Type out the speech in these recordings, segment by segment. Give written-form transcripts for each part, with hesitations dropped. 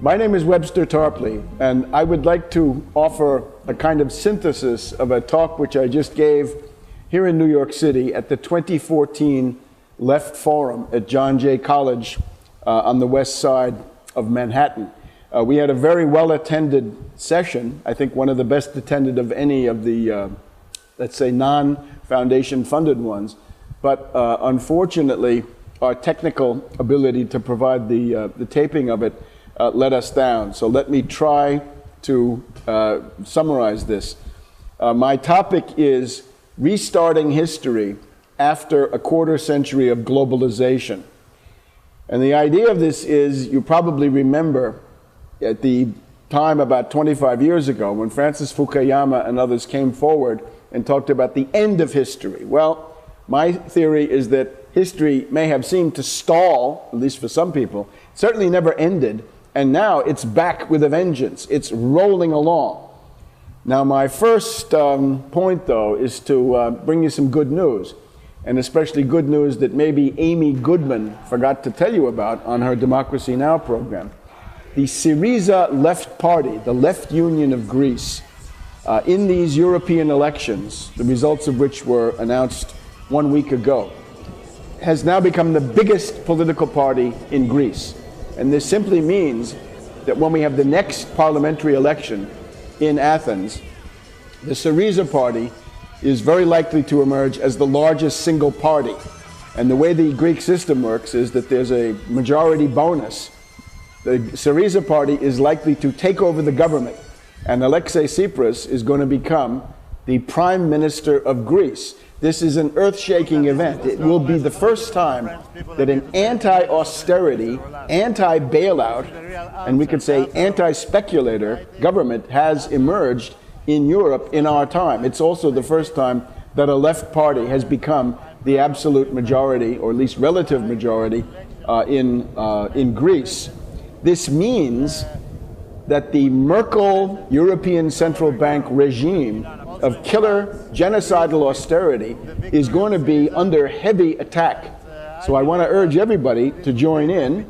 My name is Webster Tarpley, and I would like to offer a kind of synthesis of a talk which I just gave here in New York City at the 2014 Left Forum at John Jay College on the west side of Manhattan. We had a very well-attended session, I think one of the best attended of any of the, let's say, non-foundation funded ones, but unfortunately, our technical ability to provide the taping of it let us down. So let me try to summarize this. My topic is restarting history after a quarter century of globalization. And the idea of this is, you probably remember at the time about 25 years ago when Francis Fukuyama and others came forward and talked about the end of history. Well, my theory is that history may have seemed to stall, at least for some people, certainly never ended, and now it's back with a vengeance. It's rolling along. Now, my first point, though, is to bring you some good news, and especially good news that maybe Amy Goodman forgot to tell you about on her Democracy Now! Program. The Syriza Left Party, the Left Union of Greece, in these European elections, the results of which were announced 1 week ago, has now become the biggest political party in Greece. And this simply means that when we have the next parliamentary election in Athens, the Syriza party is very likely to emerge as the largest single party. And the way the Greek system works is that there's a majority bonus. The Syriza party is likely to take over the government, and Alexei Tsipras is going to become the Prime Minister of Greece. This is an earth-shaking event. It will be the first time that an anti-austerity, anti-bailout, and we could say anti-speculator government has emerged in Europe in our time. It's also the first time that a left party has become the absolute majority, or at least relative majority, in Greece. This means that the Merkel European Central Bank regime of killer, genocidal austerity is going to be under heavy attack. So I want to urge everybody to join in,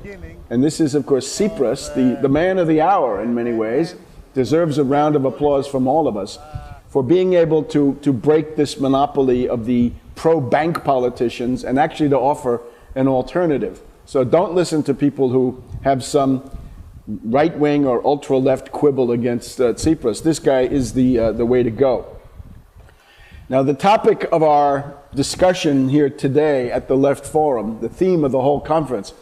and this is, of course, Tsipras, the man of the hour in many ways, deserves a round of applause from all of us for being able to break this monopoly of the pro-bank politicians and actually to offer an alternative. So don't listen to people who have some right-wing or ultra-left quibble against Tsipras. This guy is the way to go. Now, the topic of our discussion here today at the Left Forum, the theme of the whole conference,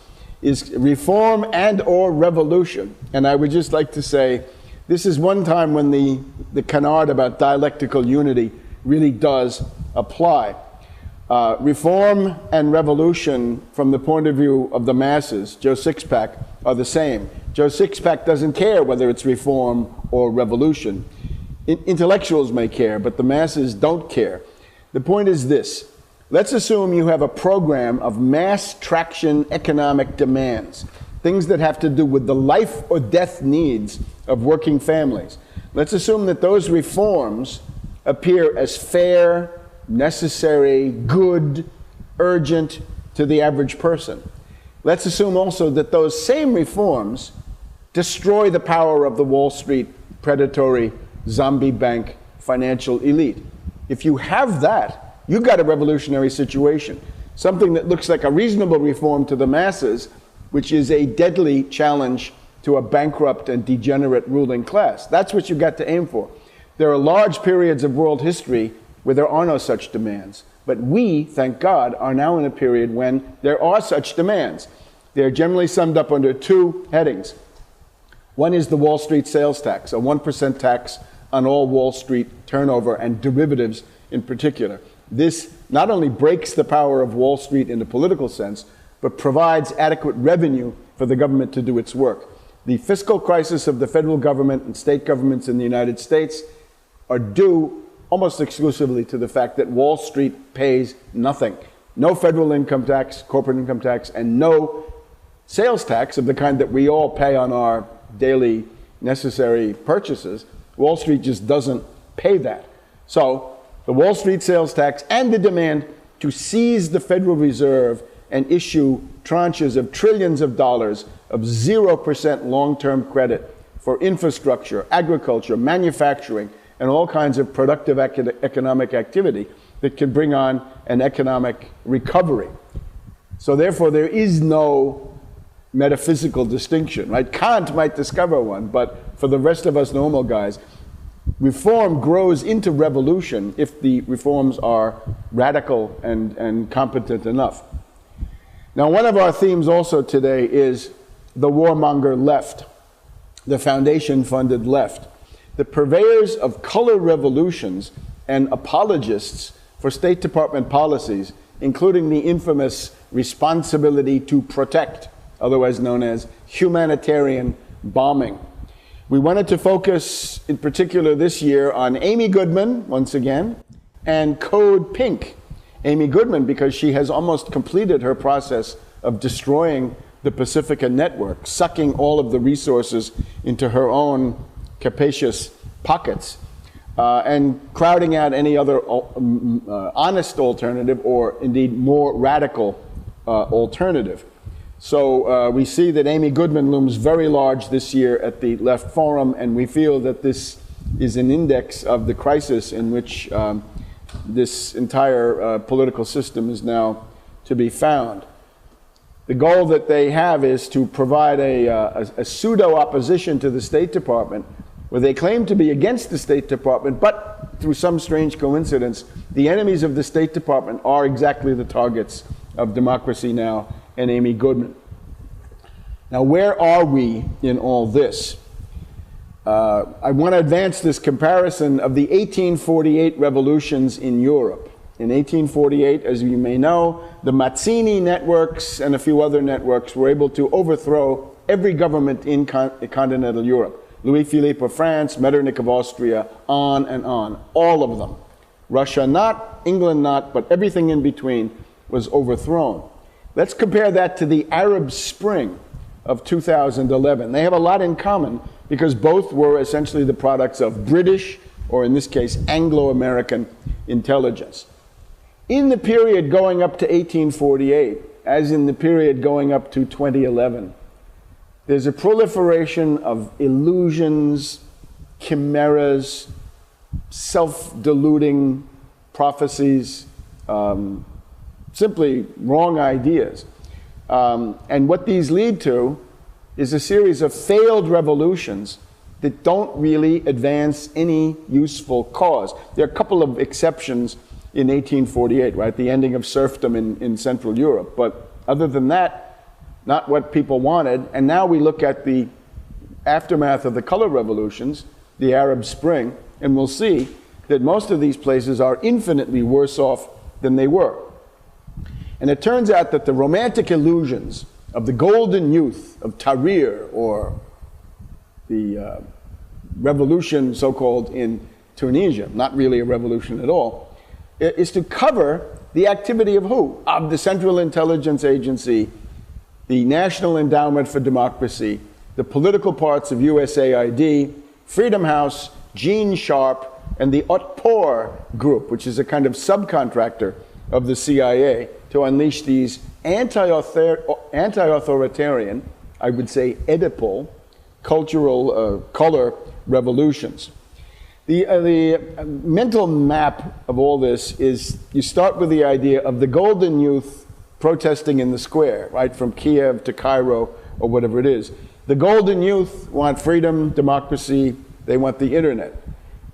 is reform and or revolution. And I would just like to say, this is one time when the canard about dialectical unity really does apply. Reform and revolution, from the point of view of the masses, Joe Sixpack, are the same. Joe Sixpack doesn't care whether it's reform or revolution. Intellectuals may care, but the masses don't care. The point is this. Let's assume you have a program of mass traction economic demands, things that have to do with the life or death needs of working families. Let's assume that those reforms appear as fair, necessary, good, urgent to the average person. Let's assume also that those same reforms destroy the power of the Wall Street predatory zombie bank financial elite. If you have that, you've got a revolutionary situation, something that looks like a reasonable reform to the masses, which is a deadly challenge to a bankrupt and degenerate ruling class. That's what you've got to aim for. There are large periods of world history where there are no such demands. But we, thank God, are now in a period when there are such demands. They're generally summed up under two headings. One is the Wall Street sales tax, a 1% tax on all Wall Street turnover and derivatives in particular. This not only breaks the power of Wall Street in the political sense, but provides adequate revenue for the government to do its work. The fiscal crisis of the federal government and state governments in the United States are due almost exclusively to the fact that Wall Street pays nothing. No federal income tax, corporate income tax, and no sales tax of the kind that we all pay on our daily necessary purchases. Wall Street just doesn't pay that. So the Wall Street sales tax and the demand to seize the Federal Reserve and issue tranches of trillions of dollars of 0% long-term credit for infrastructure, agriculture, manufacturing, and all kinds of productive economic activity that can bring on an economic recovery. So therefore, there is no metaphysical distinction, right? Kant might discover one, but for the rest of us normal guys, reform grows into revolution if the reforms are radical and competent enough. Now, one of our themes also today is the warmonger left, the foundation-funded left, the purveyors of color revolutions and apologists for State Department policies, including the infamous responsibility to protect, otherwise known as humanitarian bombing. We wanted to focus in particular this year on Amy Goodman, once again, and Code Pink. Amy Goodman, because she has almost completed her process of destroying the Pacifica network, sucking all of the resources into her own capacious pockets, and crowding out any other honest alternative, or indeed more radical alternative. So we see that Amy Goodman looms very large this year at the Left Forum, and we feel that this is an index of the crisis in which this entire political system is now to be found. The goal that they have is to provide a pseudo-opposition to the State Department, where they claim to be against the State Department, but through some strange coincidence, the enemies of the State Department are exactly the targets of Democracy Now! And Amy Goodman. Now, where are we in all this? I want to advance this comparison of the 1848 revolutions in Europe. In 1848, as you may know, the Mazzini networks and a few other networks were able to overthrow every government in continental Europe. Louis-Philippe of France, Metternich of Austria, on and on, all of them. Russia not, England not, but everything in between was overthrown. Let's compare that to the Arab Spring of 2011. They have a lot in common because both were essentially the products of British, or in this case, Anglo-American intelligence. In the period going up to 1848, as in the period going up to 2011, there's a proliferation of illusions, chimeras, self-deluding prophecies, simply wrong ideas. And what these lead to is a series of failed revolutions that don't really advance any useful cause. There are a couple of exceptions in 1848, right? The ending of serfdom in Central Europe. But other than that, not what people wanted. And now we look at the aftermath of the color revolutions, the Arab Spring, and we'll see that most of these places are infinitely worse off than they were. And it turns out that the romantic illusions of the golden youth of Tahrir, or the revolution so-called in Tunisia, not really a revolution at all, is to cover the activity of who? Of the Central Intelligence Agency, the National Endowment for Democracy, the political parts of USAID, Freedom House, Gene Sharp, and the Otpor group, which is a kind of subcontractor of the CIA, to unleash these anti-authoritarian, I would say Oedipal, cultural color revolutions. The mental map of all this is, you start with the idea of the golden youth protesting in the square, right, from Kiev to Cairo or whatever it is. The golden youth want freedom, democracy, they want the internet.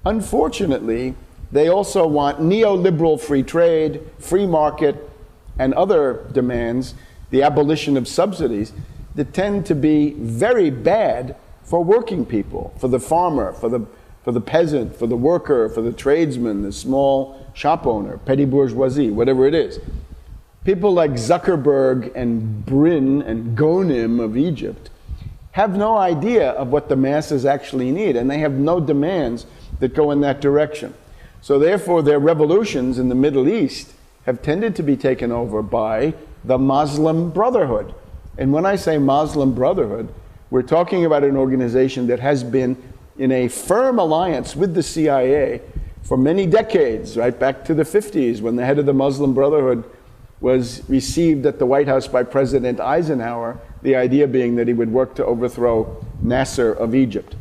Unfortunately, they also want neoliberal free trade, free market, and other demands, the abolition of subsidies, that tend to be very bad for working people, for the farmer, for the peasant, for the worker, for the tradesman, the small shop owner, petty bourgeoisie, whatever it is. People like Zuckerberg and Brin and Ghonim of Egypt have no idea of what the masses actually need, and they have no demands that go in that direction. So therefore, their revolutions in the Middle East have tended to be taken over by the Muslim Brotherhood. And when I say Muslim Brotherhood, we're talking about an organization that has been in a firm alliance with the CIA for many decades, right back to the 50s, when the head of the Muslim Brotherhood was received at the White House by President Eisenhower, the idea being that he would work to overthrow Nasser of Egypt.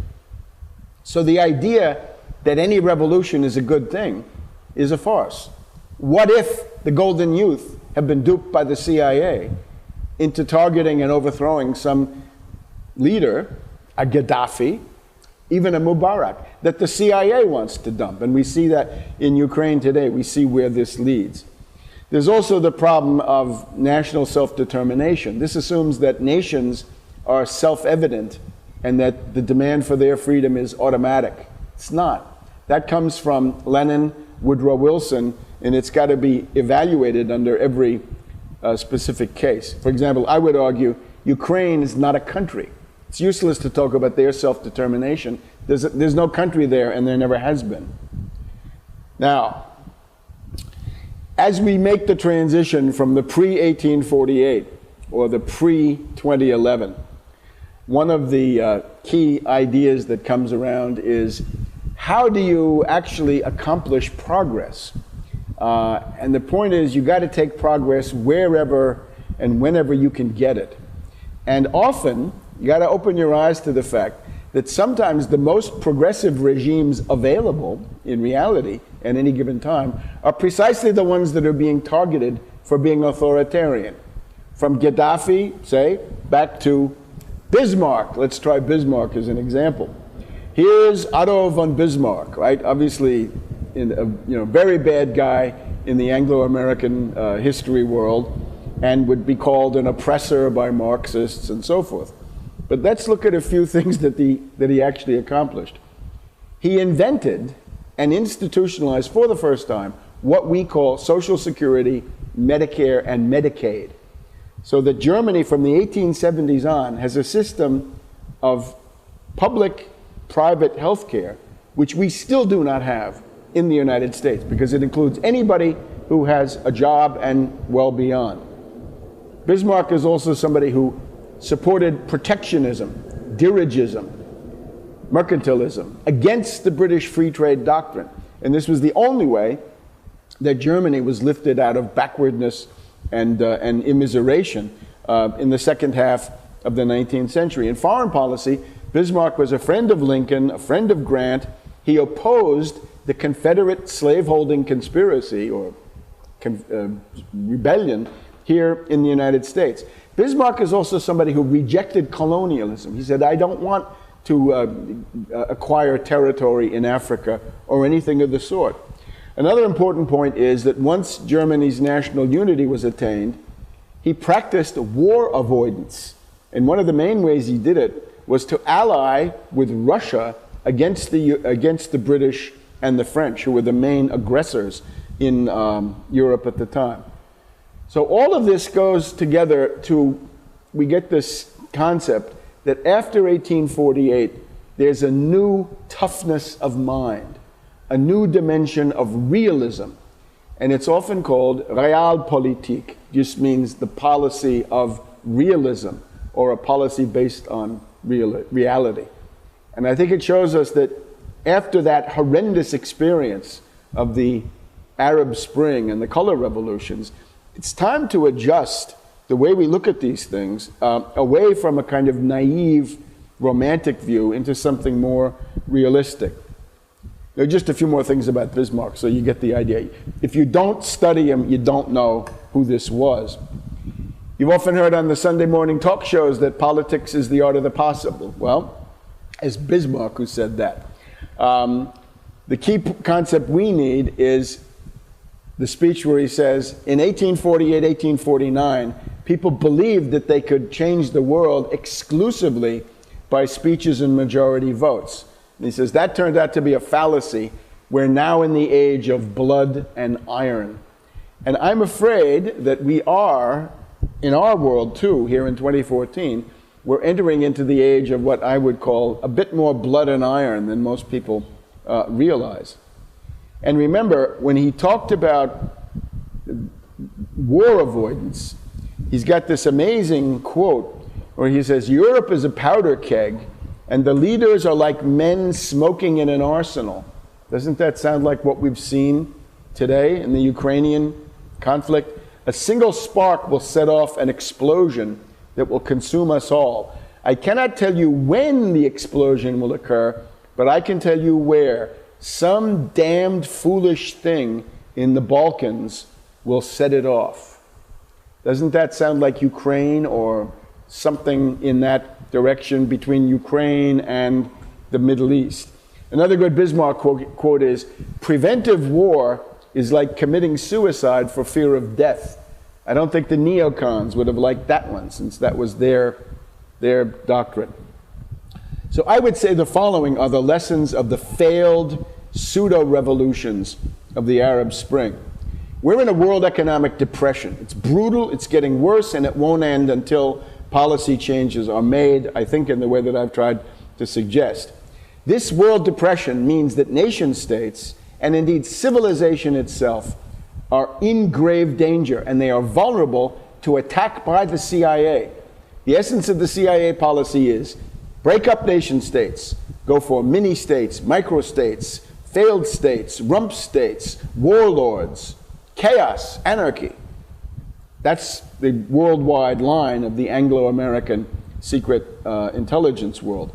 So the idea that any revolution is a good thing is a farce. What if the Golden Youth have been duped by the CIA into targeting and overthrowing some leader, a Gaddafi, even a Mubarak, that the CIA wants to dump? And we see that in Ukraine today. We see where this leads. There's also the problem of national self-determination. This assumes that nations are self-evident and that the demand for their freedom is automatic. It's not. That comes from Lenin, Woodrow Wilson, and it's got to be evaluated under every specific case. For example, I would argue Ukraine is not a country. It's useless to talk about their self-determination. There's no country there, and there never has been. Now, as we make the transition from the pre-1848 or the pre-2011, one of the key ideas that comes around is, how do you actually accomplish progress? And the point is, you got to take progress wherever and whenever you can get it. And often, you got to open your eyes to the fact that sometimes the most progressive regimes available in reality at any given time are precisely the ones that are being targeted for being authoritarian. From Gaddafi, say, back to Bismarck. Let's try Bismarck as an example. Here's Otto von Bismarck, right? Obviously, very bad guy in the Anglo-American history world, and would be called an oppressor by Marxists and so forth. But let's look at a few things that he actually accomplished. He invented and institutionalized for the first time what we call Social Security, Medicare, and Medicaid. So that Germany from the 1870s on has a system of public-private health care, which we still do not have in the United States, because it includes anybody who has a job and well beyond. Bismarck is also somebody who supported protectionism, dirigism, mercantilism, against the British free trade doctrine. And this was the only way that Germany was lifted out of backwardness and immiseration in the second half of the 19th century. In foreign policy, Bismarck was a friend of Lincoln, a friend of Grant. He opposed the Confederate slaveholding conspiracy or rebellion here in the United States. Bismarck is also somebody who rejected colonialism. He said, I don't want to acquire territory in Africa or anything of the sort. Another important point is that once Germany's national unity was attained, he practiced war avoidance. And one of the main ways he did it was to ally with Russia against the British and the French, who were the main aggressors in Europe at the time. So all of this goes together we get this concept that after 1848, there's a new toughness of mind, a new dimension of realism. And it's often called Realpolitik, just means the policy of realism, or a policy based on reality. And I think it shows us that after that horrendous experience of the Arab Spring and the color revolutions, it's time to adjust the way we look at these things away from a kind of naive, romantic view into something more realistic. There are just a few more things about Bismarck, so you get the idea. If you don't study him, you don't know who this was. You've often heard on the Sunday morning talk shows that politics is the art of the possible. Well, it's Bismarck who said that. The key concept we need is the speech where he says, in 1848, 1849, people believed that they could change the world exclusively by speeches and majority votes. And he says, that turned out to be a fallacy. We're now in the age of blood and iron. And I'm afraid that we are, in our world too, here in 2014, we're entering into the age of what I would call a bit more blood and iron than most people realize. And remember, when he talked about war avoidance, he's got this amazing quote where he says, Europe is a powder keg, and the leaders are like men smoking in an arsenal. Doesn't that sound like what we've seen today in the Ukrainian conflict? A single spark will set off an explosion that will consume us all. I cannot tell you when the explosion will occur, but I can tell you where. Some damned foolish thing in the Balkans will set it off. Doesn't that sound like Ukraine or something in that direction between Ukraine and the Middle East? Another good Bismarck quote is, "Preventive war is like committing suicide for fear of death." I don't think the neocons would have liked that one, since that was their doctrine. So I would say the following are the lessons of the failed pseudo-revolutions of the Arab Spring. We're in a world economic depression. It's brutal, it's getting worse, and it won't end until policy changes are made, I think in the way that I've tried to suggest. This world depression means that nation states, and indeed civilization itself, are in grave danger, and they are vulnerable to attack by the CIA. The essence of the CIA policy is break up nation states, go for mini-states, micro-states, failed states, rump states, warlords, chaos, anarchy. That's the worldwide line of the Anglo-American secret intelligence world.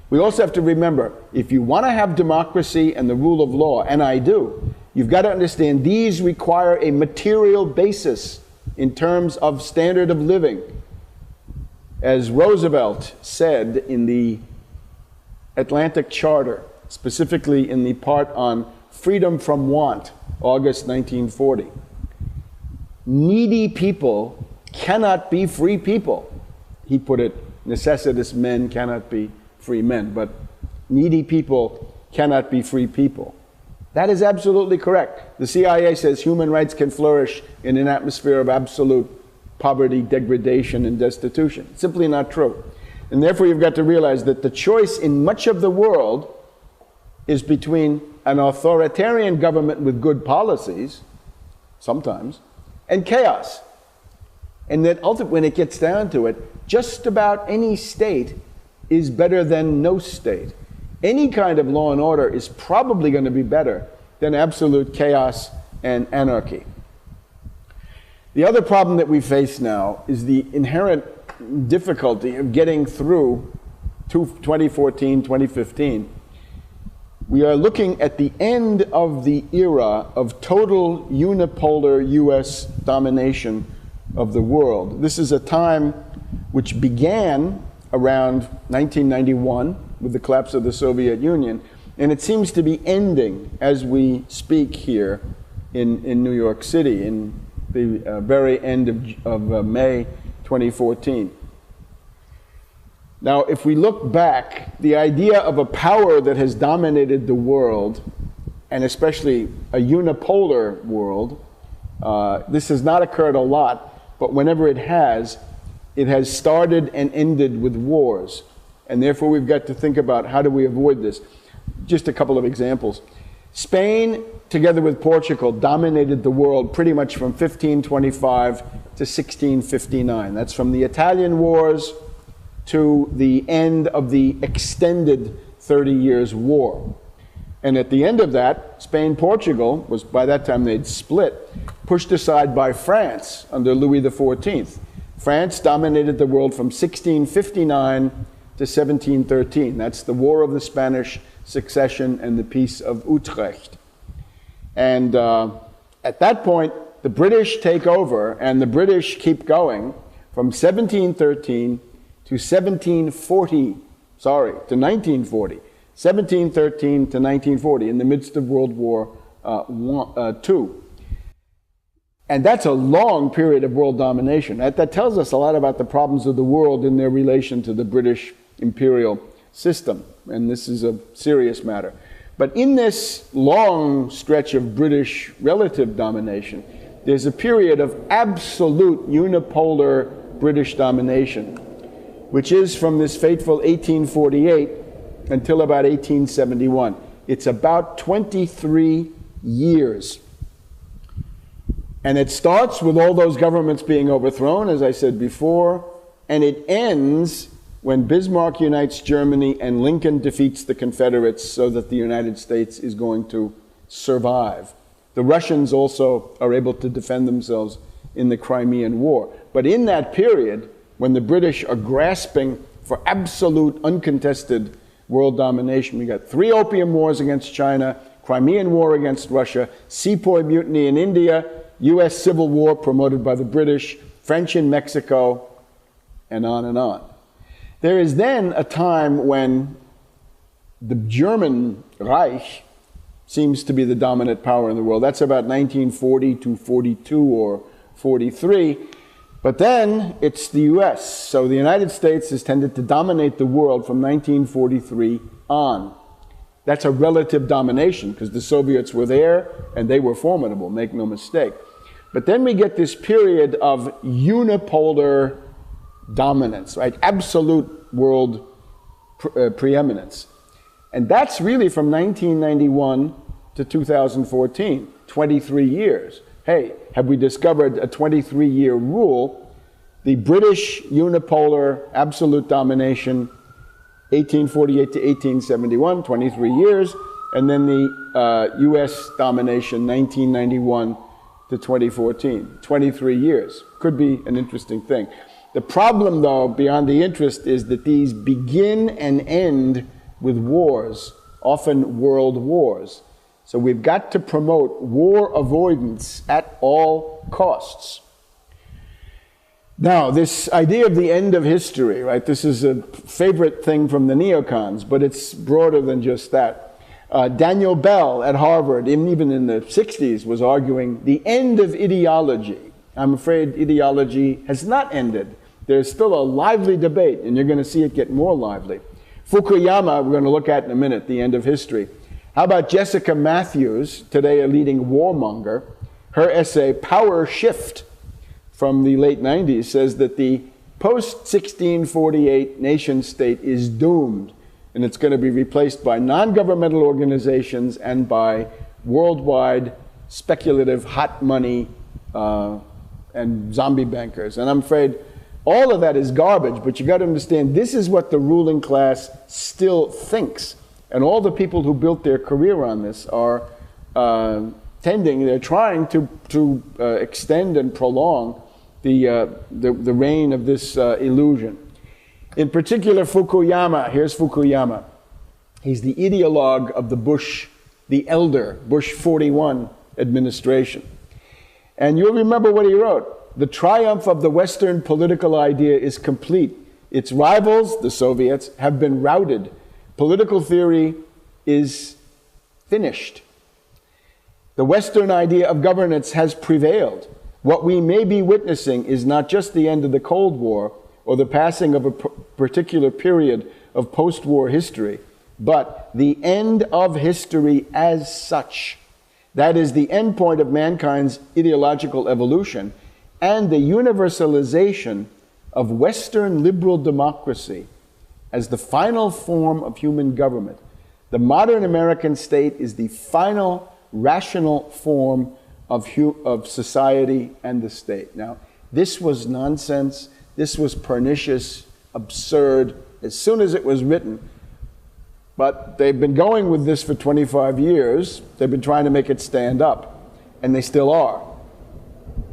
We also have to remember, if you want to have democracy and the rule of law, and I do, you've got to understand these require a material basis in terms of standard of living. As Roosevelt said in the Atlantic Charter, specifically in the part on freedom from want, August 1940, needy people cannot be free people. He put it, necessitous men cannot be free men, but needy people cannot be free people. That is absolutely correct. The CIA says human rights can flourish in an atmosphere of absolute poverty, degradation, and destitution. It's simply not true. And therefore you've got to realize that the choice in much of the world is between an authoritarian government with good policies, sometimes, and chaos. And that ultimately, when it gets down to it, just about any state is better than no state. Any kind of law and order is probably going to be better than absolute chaos and anarchy. The other problem that we face now is the inherent difficulty of getting through to 2014, 2015. We are looking at the end of the era of total unipolar US domination of the world. This is a time which began around 1991 with the collapse of the Soviet Union, and it seems to be ending as we speak here in New York City in the very end of May 2014. Now, if we look back, the idea of a power that has dominated the world, and especially a unipolar world, this has not occurred a lot, but whenever it has started and ended with wars. And therefore we've got to think about how do we avoid this. Just a couple of examples. Spain, together with Portugal, dominated the world pretty much from 1525 to 1659. That's from the Italian Wars to the end of the extended 30 Years' War. And at the end of that, Spain-Portugal was, by that time they'd split, pushed aside by France under Louis XIV. France dominated the world from 1659 to 1713. That's the War of the Spanish Succession and the Peace of Utrecht. And at that point, the British take over, and the British keep going from 1713 to 1940. 1713 to 1940, in the midst of World War II. And that's a long period of world domination. That tells us a lot about the problems of the world in their relation to the British imperial system. And this is a serious matter. But in this long stretch of British relative domination, there's a period of absolute unipolar British domination, which is from this fateful 1848 until about 1871. It's about 23 years. And it starts with all those governments being overthrown, as I said before, and it ends when Bismarck unites Germany and Lincoln defeats the Confederates so that the United States is going to survive. The Russians also are able to defend themselves in the Crimean War. But in that period, when the British are grasping for absolute, uncontested world domination, we got 3 opium wars against China, Crimean War against Russia, Sepoy Mutiny in India, US Civil War promoted by the British, French in Mexico, and on and on. There is then a time when the German Reich seems to be the dominant power in the world. That's about 1940 to 42 or 43. But then it's the US. So the United States has tended to dominate the world from 1943 on. That's a relative domination because the Soviets were there and they were formidable, make no mistake. But then we get this period of unipolar dominance, right? Absolute world preeminence. And that's really from 1991 to 2014, 23 years. Hey, have we discovered a 23-year rule? The British unipolar absolute domination, 1848 to 1871, 23 years, and then the US domination, 1991 to 2014, 23 years. Could be an interesting thing. The problem, though, beyond the interest, is that these begin and end with wars, often world wars. So we've got to promote war avoidance at all costs. Now, this idea of the end of history, right? This is a favorite thing from the neocons, but it's broader than just that. Daniel Bell at Harvard, even in the 60s, was arguing the end of ideology. I'm afraid ideology has not ended. There's still a lively debate, and you're going to see it get more lively. Fukuyama, we're going to look at in a minute, the end of history. How about Jessica Matthews, today a leading warmonger? Her essay, Power Shift, from the late 90s, says that the post-1648 nation-state is doomed, and it's going to be replaced by non-governmental organizations and by worldwide speculative hot money and zombie bankers. And I'm afraid all of that is garbage, but you got to understand this is what the ruling class still thinks. And all the people who built their career on this are they're trying to extend and prolong the reign of this illusion. In particular, Fukuyama, here's Fukuyama. He's the ideologue of the Bush 41 administration. And you'll remember what he wrote. The triumph of the Western political idea is complete. Its rivals, the Soviets, have been routed. Political theory is finished. The Western idea of governance has prevailed. What we may be witnessing is not just the end of the Cold War or the passing of a particular period of post-war history, but the end of history as such. That is the end point of mankind's ideological evolution and the universalization of Western liberal democracy as the final form of human government. The modern American state is the final rational form of society and the state. Now, this was nonsense. This was pernicious, absurd, as soon as it was written. But they've been going with this for 25 years. They've been trying to make it stand up, and they still are.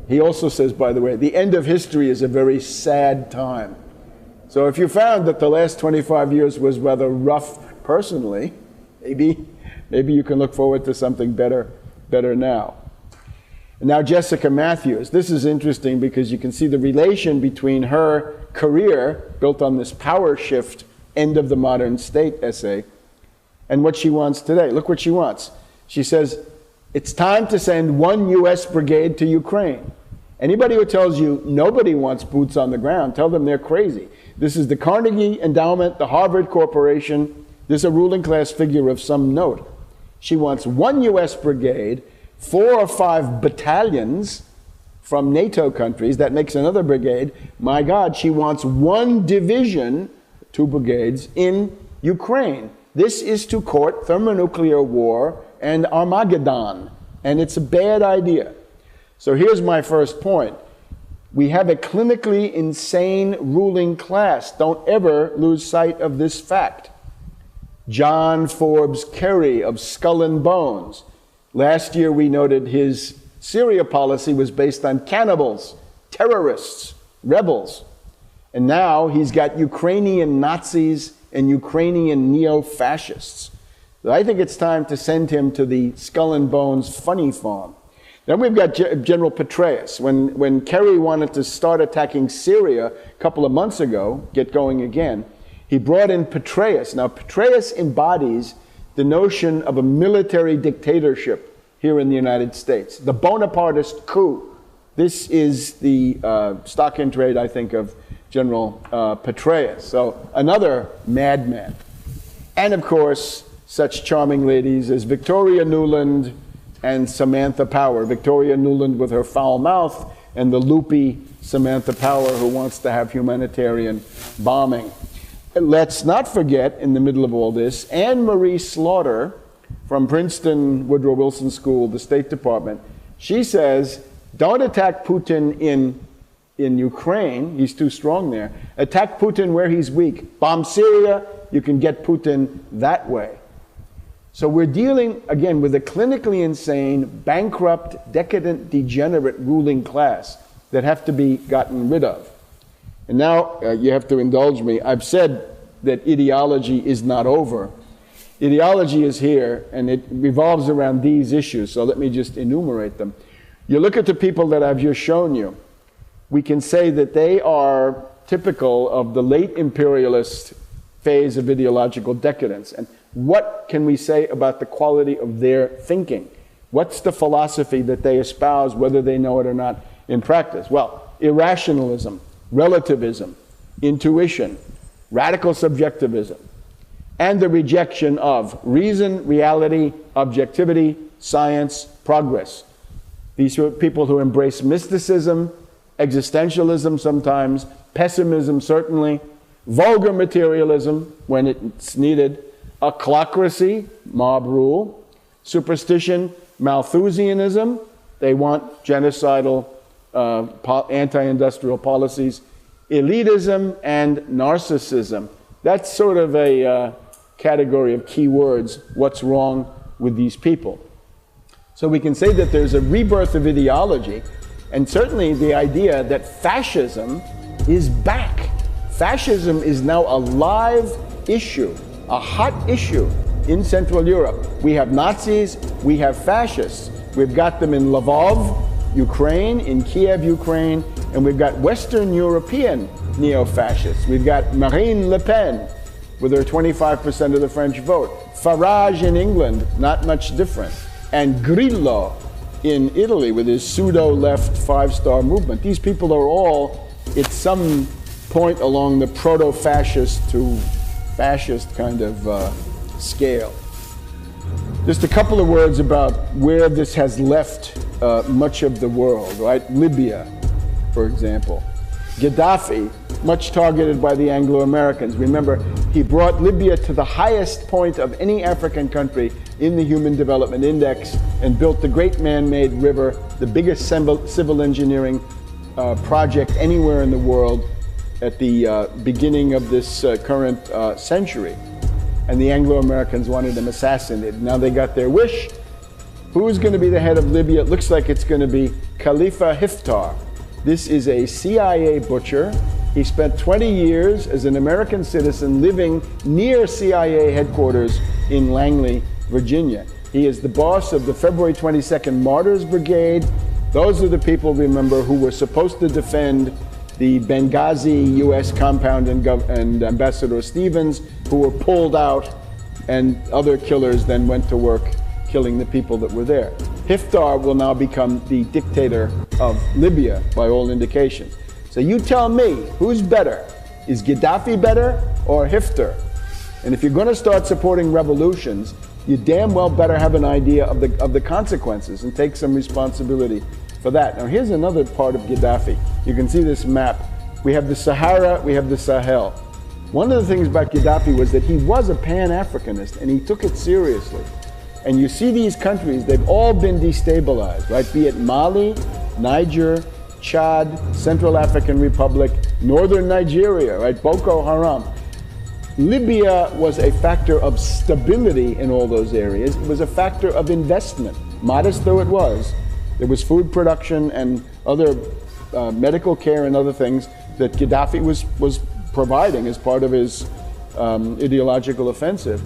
He also says, by the way, the end of history is a very sad time. So if you found that the last 25 years was rather rough personally, maybe you can look forward to something better now. And now Jessica Matthews. This is interesting because you can see the relation between her career, built on this power shift, end of the modern state essay, and what she wants today. Look what she wants. She says, it's time to send 1 U.S. brigade to Ukraine. Anybody who tells you nobody wants boots on the ground, tell them they're crazy. This is the Carnegie Endowment, the Harvard Corporation. This is a ruling class figure of some note. She wants 1 U.S. brigade, 4 or 5 battalions from NATO countries. That makes another brigade. My God, she wants 1 division, 2 brigades, in Ukraine. This is to court thermonuclear war and Armageddon, and it's a bad idea. So here's my first point. We have a clinically insane ruling class. Don't ever lose sight of this fact. John Forbes Kerry of Skull and Bones. Last year we noted his Syria policy was based on cannibals, terrorists, rebels. And now he's got Ukrainian Nazis and Ukrainian neo-fascists. So I think it's time to send him to the Skull and Bones funny farm. Then we've got General Petraeus. When Kerry wanted to start attacking Syria a couple of months ago, get going again, he brought in Petraeus. Now, Petraeus embodies the notion of a military dictatorship here in the United States, the Bonapartist coup. This is the stock in trade, I think, of General Petraeus. So another madman. And of course, such charming ladies as Victoria Nuland and Samantha Power. Victoria Nuland with her foul mouth, and the loopy Samantha Power who wants to have humanitarian bombing. Let's not forget, in the middle of all this, Anne Marie Slaughter from Princeton Woodrow Wilson School, the State Department. She says, don't attack Putin in Ukraine, he's too strong there. Attack Putin where he's weak. Bomb Syria, you can get Putin that way. So we're dealing, again, with a clinically insane, bankrupt, decadent, degenerate ruling class that have to be gotten rid of. And now, you have to indulge me, I've said that ideology is not over. Ideology is here, and it revolves around these issues, so let me just enumerate them. You look at the people that I've just shown you, we can say that they are typical of the late imperialist phase of ideological decadence. And what can we say about the quality of their thinking? What's the philosophy that they espouse, whether they know it or not, in practice? Well, irrationalism, relativism, intuition, radical subjectivism, and the rejection of reason, reality, objectivity, science, progress. These are people who embrace mysticism, existentialism sometimes, pessimism certainly, vulgar materialism when it's needed, ochlocracy, mob rule, superstition, Malthusianism, they want genocidal anti-industrial policies, elitism, and narcissism. That's sort of a category of key words, what's wrong with these people. So we can say that there's a rebirth of ideology, and certainly the idea that fascism is back. Fascism is now a live issue, a hot issue in Central Europe. We have Nazis, we have fascists. We've got them in Lvov, Ukraine, in Kiev, Ukraine, and we've got Western European neo-fascists. We've got Marine Le Pen with her 25% of the French vote. Farage in England, not much different. And Grillo in Italy with his pseudo-left five-star movement. These people are all at some point along the proto-fascist to fascist kind of scale. Just a couple of words about where this has left much of the world, right? Libya, for example. Gaddafi, much targeted by the Anglo-Americans. Remember, he brought Libya to the highest point of any African country in the Human Development Index and built the great man-made river, the biggest civil engineering project anywhere in the world at the beginning of this current century. And the Anglo-Americans wanted him assassinated. Now they got their wish. Who's going to be the head of Libya? It looks like it's going to be Khalifa Haftar. This is a CIA butcher. He spent 20 years as an American citizen living near CIA headquarters in Langley, Virginia. He is the boss of the February 22nd Martyrs Brigade. Those are the people, remember, who were supposed to defend the Benghazi U.S. compound and Ambassador Stevens, who were pulled out, and other killers then went to work killing the people that were there. Haftar will now become the dictator of Libya, by all indications. So you tell me, who's better? Is Gaddafi better or Haftar? And if you're going to start supporting revolutions, you damn well better have an idea of the consequences and take some responsibility for that. Now here's another part of Gaddafi. You can see this map. We have the Sahara, we have the Sahel. One of the things about Gaddafi was that he was a Pan-Africanist and he took it seriously. And you see these countries, they've all been destabilized, right? Be it Mali, Niger, Chad, Central African Republic, Northern Nigeria, right? Boko Haram. Libya was a factor of stability in all those areas. It was a factor of investment, modest though it was, There was food production and other medical care and other things that Gaddafi was providing as part of his ideological offensive.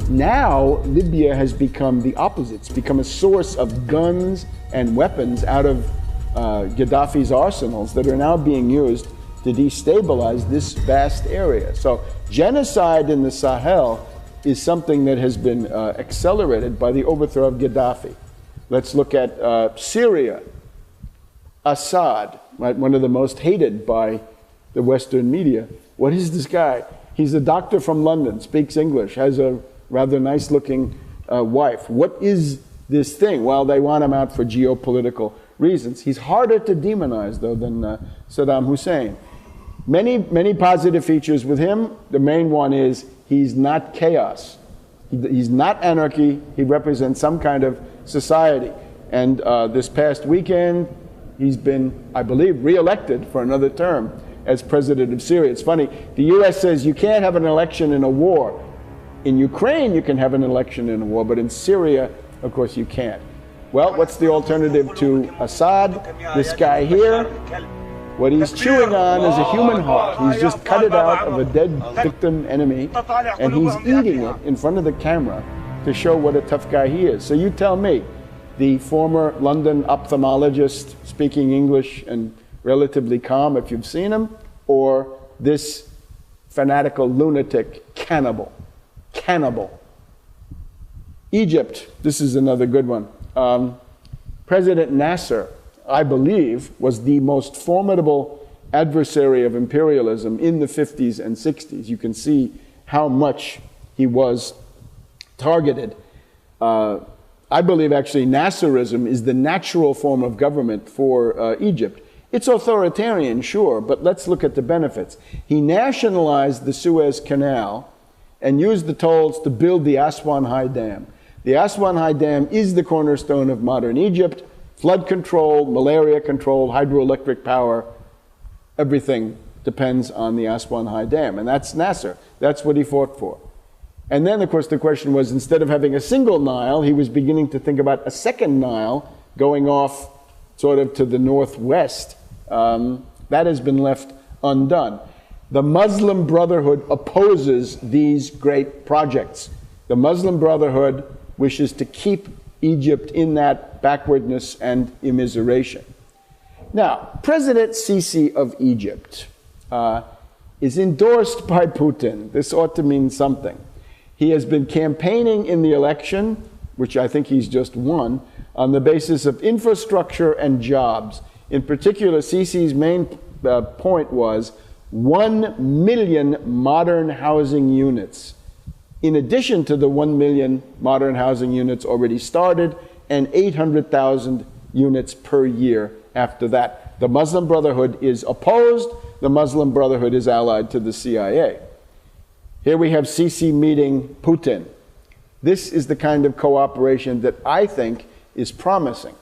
Now, Libya has become the opposite. It's become a source of guns and weapons out of Gaddafi's arsenals that are now being used to destabilize this vast area. So genocide in the Sahel is something that has been accelerated by the overthrow of Gaddafi. Let's look at Syria. Assad, right, one of the most hated by the Western media. What is this guy? He's a doctor from London, speaks English, has a rather nice-looking wife. What is this thing? Well, they want him out for geopolitical reasons. He's harder to demonize, though, than Saddam Hussein. Many positive features with him. The main one is he's not chaos. He's not anarchy. He represents some kind of society. And this past weekend, he's been, I believe, re-elected for another term as president of Syria. It's funny, the US says you can't have an election in a war. In Ukraine, you can have an election in a war, but in Syria, of course, you can't. Well, what's the alternative to Assad? This guy here, what he's chewing on is a human heart. He's just cut it out of a dead victim enemy, and he's eating it in front of the camera to show what a tough guy he is. So you tell me, the former London ophthalmologist speaking English and relatively calm, if you've seen him, or this fanatical lunatic cannibal. Cannibal. Egypt, this is another good one. President Nasser, I believe, was the most formidable adversary of imperialism in the 50s and 60s. You can see how much he was targeted. I believe actually Nasserism is the natural form of government for Egypt. It's authoritarian, sure, but let's look at the benefits. He nationalized the Suez Canal and used the tolls to build the Aswan High Dam. The Aswan High Dam is the cornerstone of modern Egypt. Flood control, malaria control, hydroelectric power, everything depends on the Aswan High Dam. And that's Nasser. That's what he fought for. And then, of course, the question was, instead of having a single Nile, he was beginning to think about a second Nile going off sort of to the northwest. That has been left undone. The Muslim Brotherhood opposes these great projects. The Muslim Brotherhood wishes to keep Egypt in that backwardness and immiseration. Now, President Sisi of Egypt is endorsed by Putin. This ought to mean something. He has been campaigning in the election, which I think he's just won, on the basis of infrastructure and jobs. In particular, Sisi's main point was 1 million modern housing units, in addition to the 1 million modern housing units already started, and 800,000 units per year after that. The Muslim Brotherhood is opposed. The Muslim Brotherhood is allied to the CIA. Here we have Sisi meeting Putin. This is the kind of cooperation that I think is promising.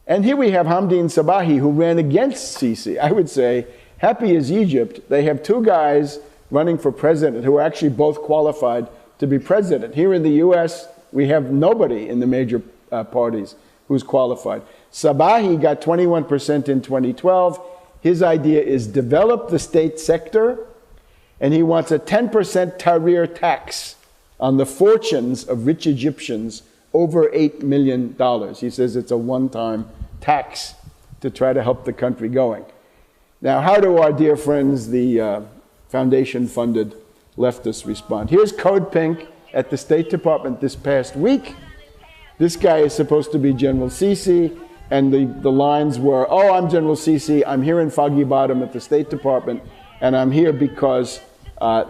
And here we have Hamdin Sabahi, who ran against Sisi. I would say, happy as Egypt, they have two guys running for president who are actually both qualified to be president. Here in the US, we have nobody in the major parties who's qualified. Sabahi got 21% in 2012. His idea is develop the state sector, and he wants a 10% Tahrir tax on the fortunes of rich Egyptians over $8 million. He says it's a one-time tax to try to help the country going. Now, how do our dear friends, the foundation-funded leftists, respond? Here's Code Pink at the State Department this past week. This guy is supposed to be General Sisi, and the lines were, oh, I'm General Sisi, I'm here in Foggy Bottom at the State Department, and I'm here because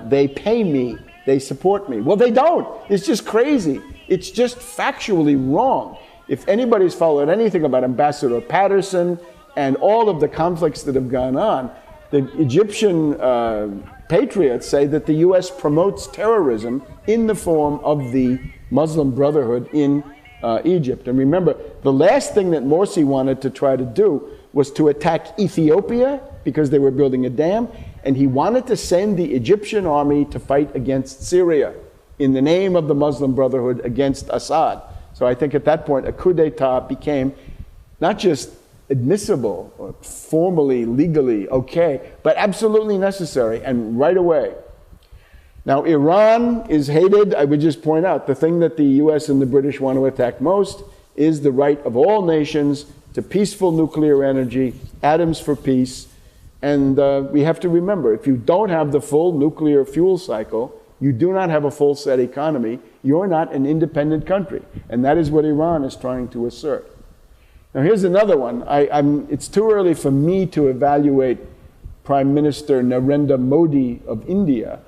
they pay me, they support me. Well, they don't. It's just crazy. It's just factually wrong. If anybody's followed anything about Ambassador Patterson and all of the conflicts that have gone on, the Egyptian patriots say that the US promotes terrorism in the form of the Muslim Brotherhood in Egypt. And remember, the last thing that Morsi wanted to try to do was to attack Ethiopia because they were building a dam, and he wanted to send the Egyptian army to fight against Syria in the name of the Muslim Brotherhood against Assad. So I think at that point, a coup d'etat became not just admissible or formally, legally okay, but absolutely necessary and right away. Now, Iran is hated. I would just point out the thing that the US and the British want to attack most is the right of all nations to peaceful nuclear energy, atoms for peace. And we have to remember, if you don't have the full nuclear fuel cycle, you do not have a full set economy, you're not an independent country. And that is what Iran is trying to assert. Now here's another one. It's too early for me to evaluate Prime Minister Narendra Modi of India,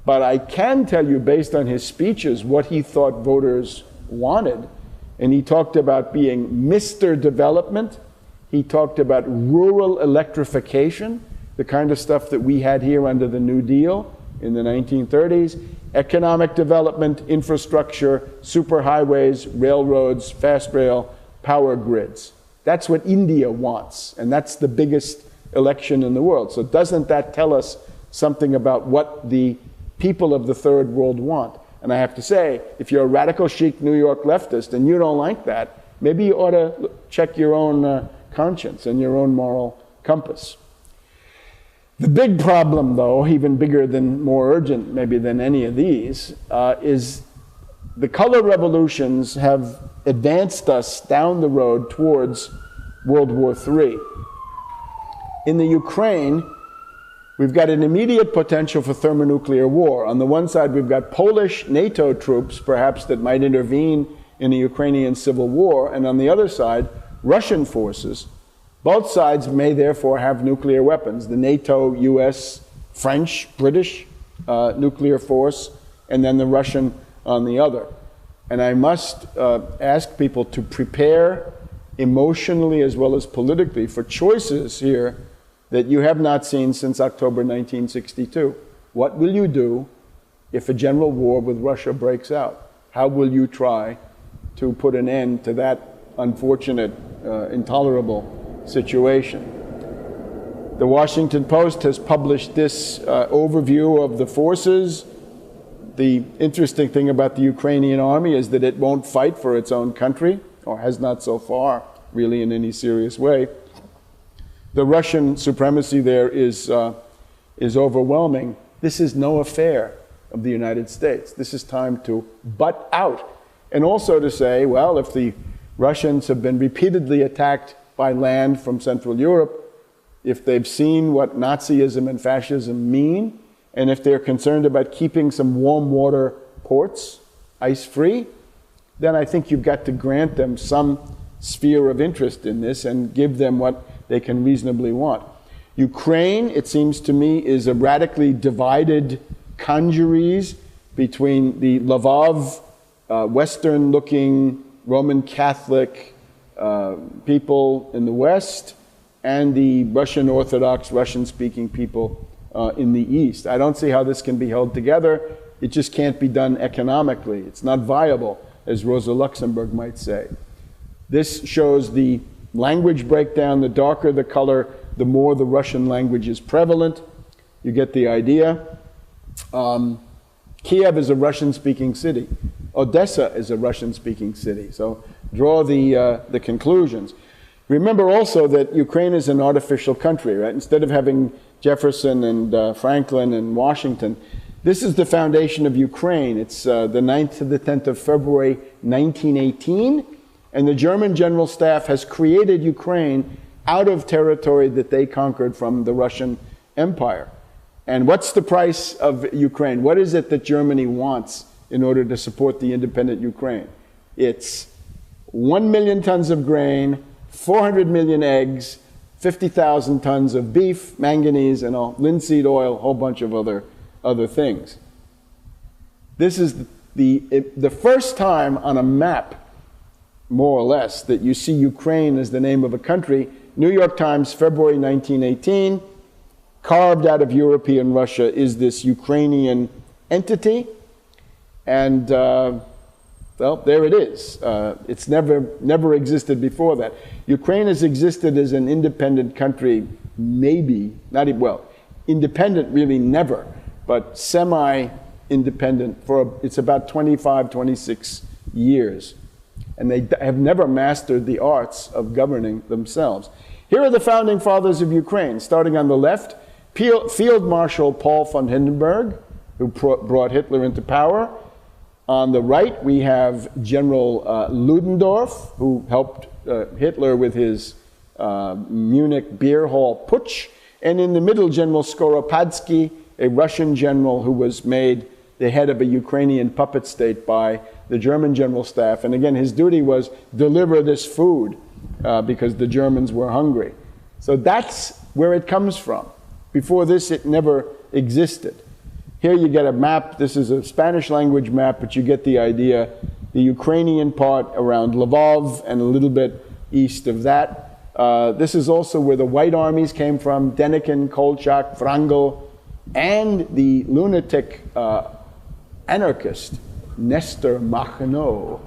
but I can tell you based on his speeches what he thought voters wanted. And he talked about being Mr. Development. He talked about rural electrification, the kind of stuff that we had here under the New Deal in the 1930s, economic development, infrastructure, superhighways, railroads, fast rail, power grids. That's what India wants, and that's the biggest election in the world. So doesn't that tell us something about what the people of the third world want? And I have to say, if you're a radical chic New York leftist and you don't like that, maybe you ought to check your own conscience and your own moral compass. The big problem, though, even bigger than, more urgent maybe than any of these, is the color revolutions have advanced us down the road towards World War III. In the Ukraine, we've got an immediate potential for thermonuclear war. On the one side, we've got Polish NATO troops, perhaps, that might intervene in the Ukrainian civil war, and on the other side, Russian forces. Both sides may therefore have nuclear weapons. The NATO, US, French, British nuclear force, and then the Russian on the other. And I must ask people to prepare emotionally as well as politically for choices here that you have not seen since October 1962. What will you do if a general war with Russia breaks out? How will you try to put an end to that unfortunate, intolerable situation? The Washington Post has published this overview of the forces. The interesting thing about the Ukrainian army is that it won't fight for its own country, or has not so far, really in any serious way. The Russian supremacy there is overwhelming. This is no affair of the United States. This is time to butt out. And also to say, well, if the Russians have been repeatedly attacked by land from Central Europe, if they've seen what Nazism and fascism mean, and if they're concerned about keeping some warm water ports ice-free, then I think you've got to grant them some sphere of interest in this and give them what they can reasonably want. Ukraine, it seems to me, is a radically divided congeries between the Lvov, Western-looking Roman Catholic people in the West and the Russian Orthodox, Russian-speaking people in the East. I don't see how this can be held together. It just can't be done economically. It's not viable, as Rosa Luxemburg might say. This shows the language breakdown. The darker the color, the more the Russian language is prevalent. You get the idea. Kiev is a Russian-speaking city. Odessa is a Russian-speaking city. So draw the conclusions. Remember also that Ukraine is an artificial country, right? Instead of having Jefferson and Franklin and Washington, this is the foundation of Ukraine. It's the 9th to the 10th of February, 1918. And the German General Staff has created Ukraine out of territory that they conquered from the Russian Empire. And what's the price of Ukraine? What is it that Germany wants in order to support the independent Ukraine? It's 1 million tons of grain, 400 million eggs, 50,000 tons of beef, manganese, and linseed oil, a whole bunch of other things. This is the first time on a map, more or less, that you see Ukraine as the name of a country. New York Times, February 1918, carved out of European Russia is this Ukrainian entity. And, well, there it is. It's never existed before that. Ukraine has existed as an independent country, maybe, not even, well, independent really never, but semi-independent for, it's about 25, 26 years. and they have never mastered the arts of governing themselves. Here are the founding fathers of Ukraine. Starting on the left, Field Marshal Paul von Hindenburg, who brought Hitler into power. On the right, we have General Ludendorff, who helped Hitler with his Munich beer hall putsch. And in the middle, General Skoropadsky, a Russian general who was made the head of a Ukrainian puppet state by the German general staff. And again, his duty was deliver this food because the Germans were hungry. So that's where it comes from. Before this, it never existed. Here you get a map. This is a Spanish language map, but you get the idea. The Ukrainian part around Lvov and a little bit east of that. This is also where the white armies came from, Denikin, Kolchak, Wrangel, and the lunatic anarchist Nestor Makhno,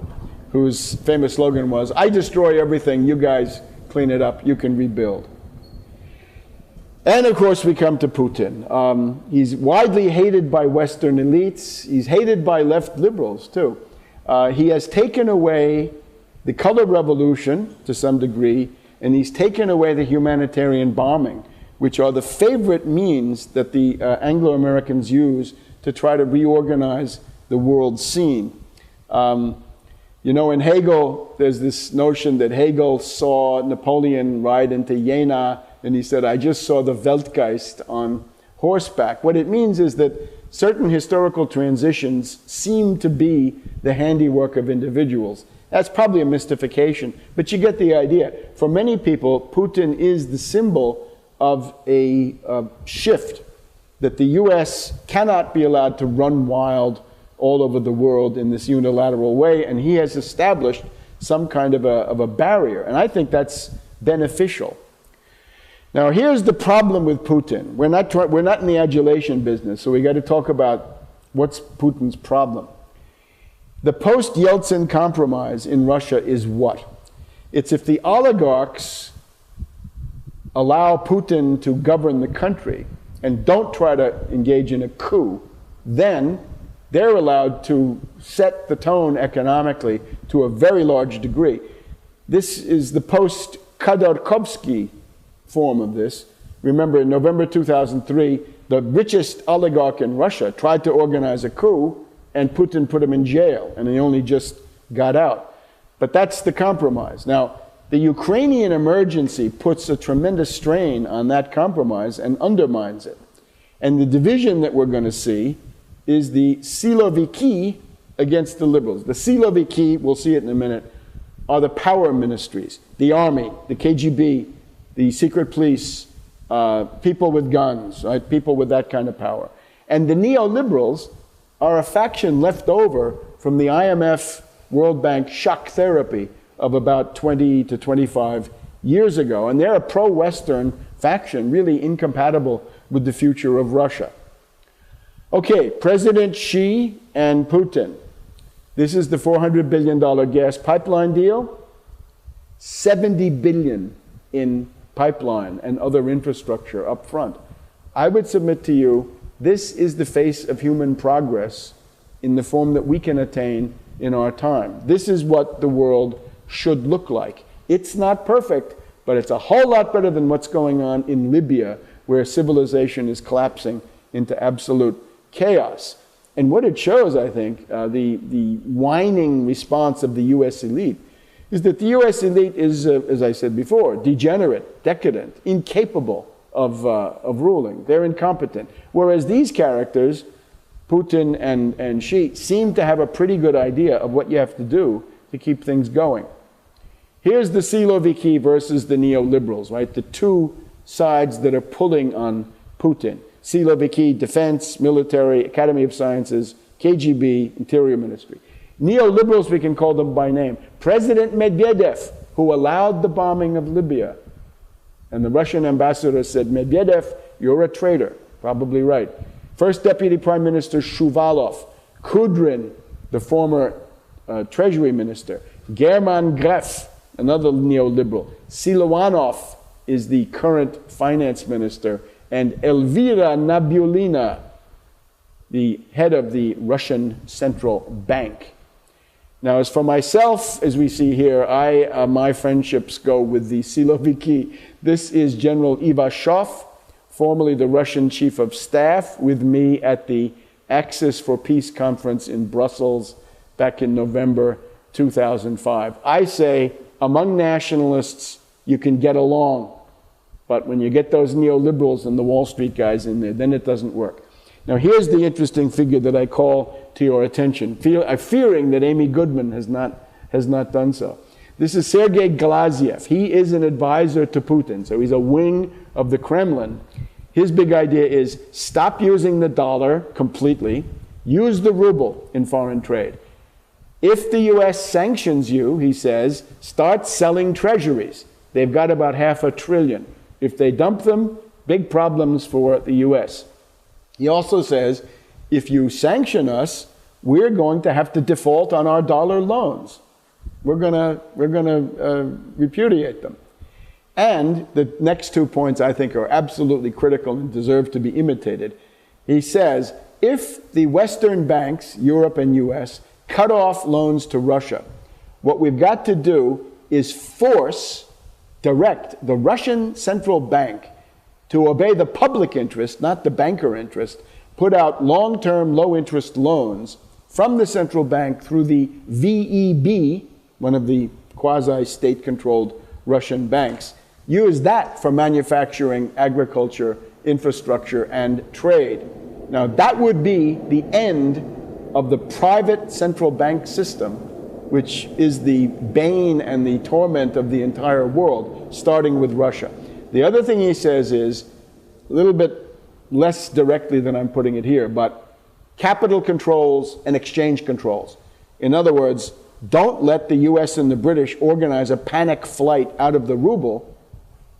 whose famous slogan was, "I destroy everything, you guys clean it up, you can rebuild." And of course we come to Putin. He's widely hated by Western elites. He's hated by left liberals too. He has taken away the color revolution to some degree, and he's taken away the humanitarian bombing, which are the favorite means that the Anglo-Americans use to try to reorganize the world scene. You know, in Hegel, there's this notion that Hegel saw Napoleon ride into Jena, and he said, "I just saw the Weltgeist on horseback." What it means is that certain historical transitions seem to be the handiwork of individuals. That's probably a mystification, but you get the idea. For many people, Putin is the symbol of a shift, that the US cannot be allowed to run wild all over the world in this unilateral way, and he has established some kind of a barrier, and I think that's beneficial. Now here's the problem with Putin. We're not in the adulation business, so we got to talk about what's Putin's problem. The post-Yeltsin compromise in Russia is what? It's if the oligarchs allow Putin to govern the country and don't try to engage in a coup, then they're allowed to set the tone economically to a very large degree. This is the post-Khodorkovsky form of this. Remember, in November 2003, the richest oligarch in Russia tried to organize a coup, and Putin put him in jail, and he only just got out. But that's the compromise. Now, the Ukrainian emergency puts a tremendous strain on that compromise and undermines it. And the division that we're going to see is the Siloviki against the liberals. The Siloviki, we'll see it in a minute, are the power ministries, the army, the KGB, the secret police, people with guns, right? People with that kind of power. And the neoliberals are a faction left over from the IMF World Bank shock therapy of about 20 to 25 years ago. And they're a pro-Western faction, really incompatible with the future of Russia. Okay, President Xi and Putin. This is the $400 billion gas pipeline deal. $70 billion in pipeline and other infrastructure up front. I would submit to you, this is the face of human progress in the form that we can attain in our time. This is what the world should look like. It's not perfect, but it's a whole lot better than what's going on in Libya, where civilization is collapsing into absolute chaos. And what it shows, I think, the whining response of the US elite, is that the US elite is, as I said before, degenerate, decadent, incapable of ruling. They're incompetent. Whereas these characters, Putin and Xi, seem to have a pretty good idea of what you have to do to keep things going. Here's the Siloviki versus the neoliberals, right? The two sides that are pulling on Putin. Siloviki, defense, military, Academy of Sciences, KGB, Interior Ministry. Neoliberals, we can call them by name. President Medvedev, who allowed the bombing of Libya. And the Russian ambassador said, Medvedev, you're a traitor. Probably right. First Deputy Prime Minister Shuvalov, Kudrin, the former Treasury Minister, German Gref, another neoliberal, Siluanov is the current finance minister, and Elvira Nabiullina, the head of the Russian Central Bank. Now, as for myself, as we see here, my friendships go with the Siloviki. This is General Ivashov, formerly the Russian Chief of Staff, with me at the Axis for Peace conference in Brussels back in November 2005. I say, among nationalists, you can get along. But when you get those neoliberals and the Wall Street guys in there, then it doesn't work. Now, here's the interesting figure that I call to your attention, fearing that Amy Goodman has not done so. This is Sergei Glaziev. He is an advisor to Putin, so he's a wing of the Kremlin. His big idea is stop using the dollar completely, use the ruble in foreign trade. If the US sanctions you, he says, start selling treasuries. They've got about $500 billion. If they dump them, big problems for the US. He also says, if you sanction us, we're going to have to default on our dollar loans. We're gonna repudiate them. And the next 2 points I think are absolutely critical and deserve to be imitated. He says, if the Western banks, Europe and US, cut off loans to Russia, what we've got to do is direct the Russian central bank to obey the public interest, not the banker interest, put out long-term, low-interest loans from the central bank through the VEB, one of the quasi-state-controlled Russian banks. Use that for manufacturing, agriculture, infrastructure, and trade. Now, that would be the end of the private central bank system, which is the bane and the torment of the entire world, starting with Russia. The other thing he says is, a little bit less directly than I'm putting it here, but capital controls and exchange controls. In other words, don't let the US and the British organize a panic flight out of the ruble,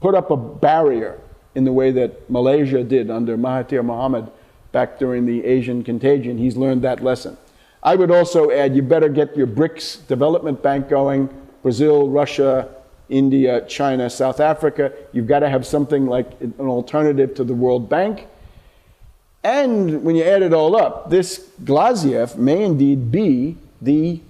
put up a barrier in the way that Malaysia did under Mahathir Mohamad back during the Asian contagion. He's learned that lesson. I would also add, you better get your BRICS development bank going, Brazil, Russia, India, China, South Africa. You've got to have something like an alternative to the World Bank. And when you add it all up, this Glaziev may indeed be the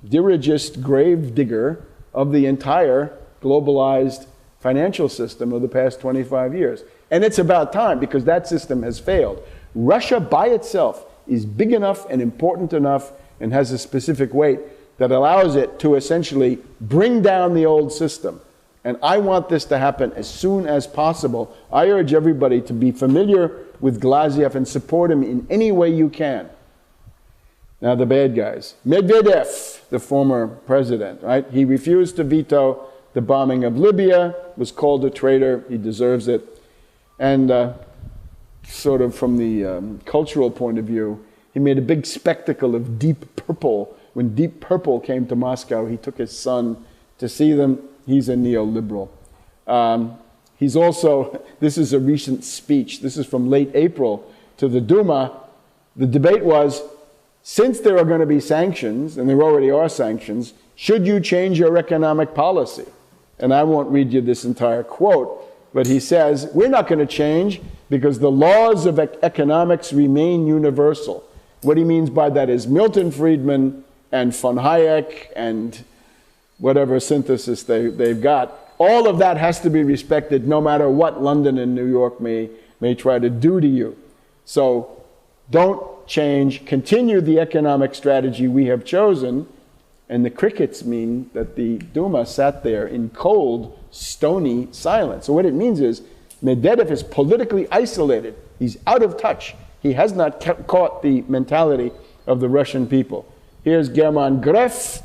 dirigist grave digger of the entire globalized financial system of the past 25 years. And it's about time, because that system has failed. Russia by itself is big enough and important enough and has a specific weight that allows it to essentially bring down the old system. And I want this to happen as soon as possible. I urge everybody to be familiar with Glaziev and support him in any way you can. Now the bad guys. Medvedev, the former president, right? He refused to veto the bombing of Libya, was called a traitor, he deserves it. And sort of from the cultural point of view, he made a big spectacle of Deep Purple. When Deep Purple came to Moscow, he took his son to see them. He's a neoliberal. He's also, this is a recent speech, this is from late April, to the Duma. The debate was, since there are going to be sanctions, and there already are sanctions, should you change your economic policy? And I won't read you this entire quote, but he says, we're not going to change because the laws of economics remain universal. What he means by that is Milton Friedman and von Hayek and whatever synthesis they've got, all of that has to be respected no matter what London and New York may try to do to you. So don't change, continue the economic strategy we have chosen. And the crickets mean that the Duma sat there in cold, stony silence. So what it means is Medvedev is politically isolated. He's out of touch. He has not caught the mentality of the Russian people. Here's German Gref,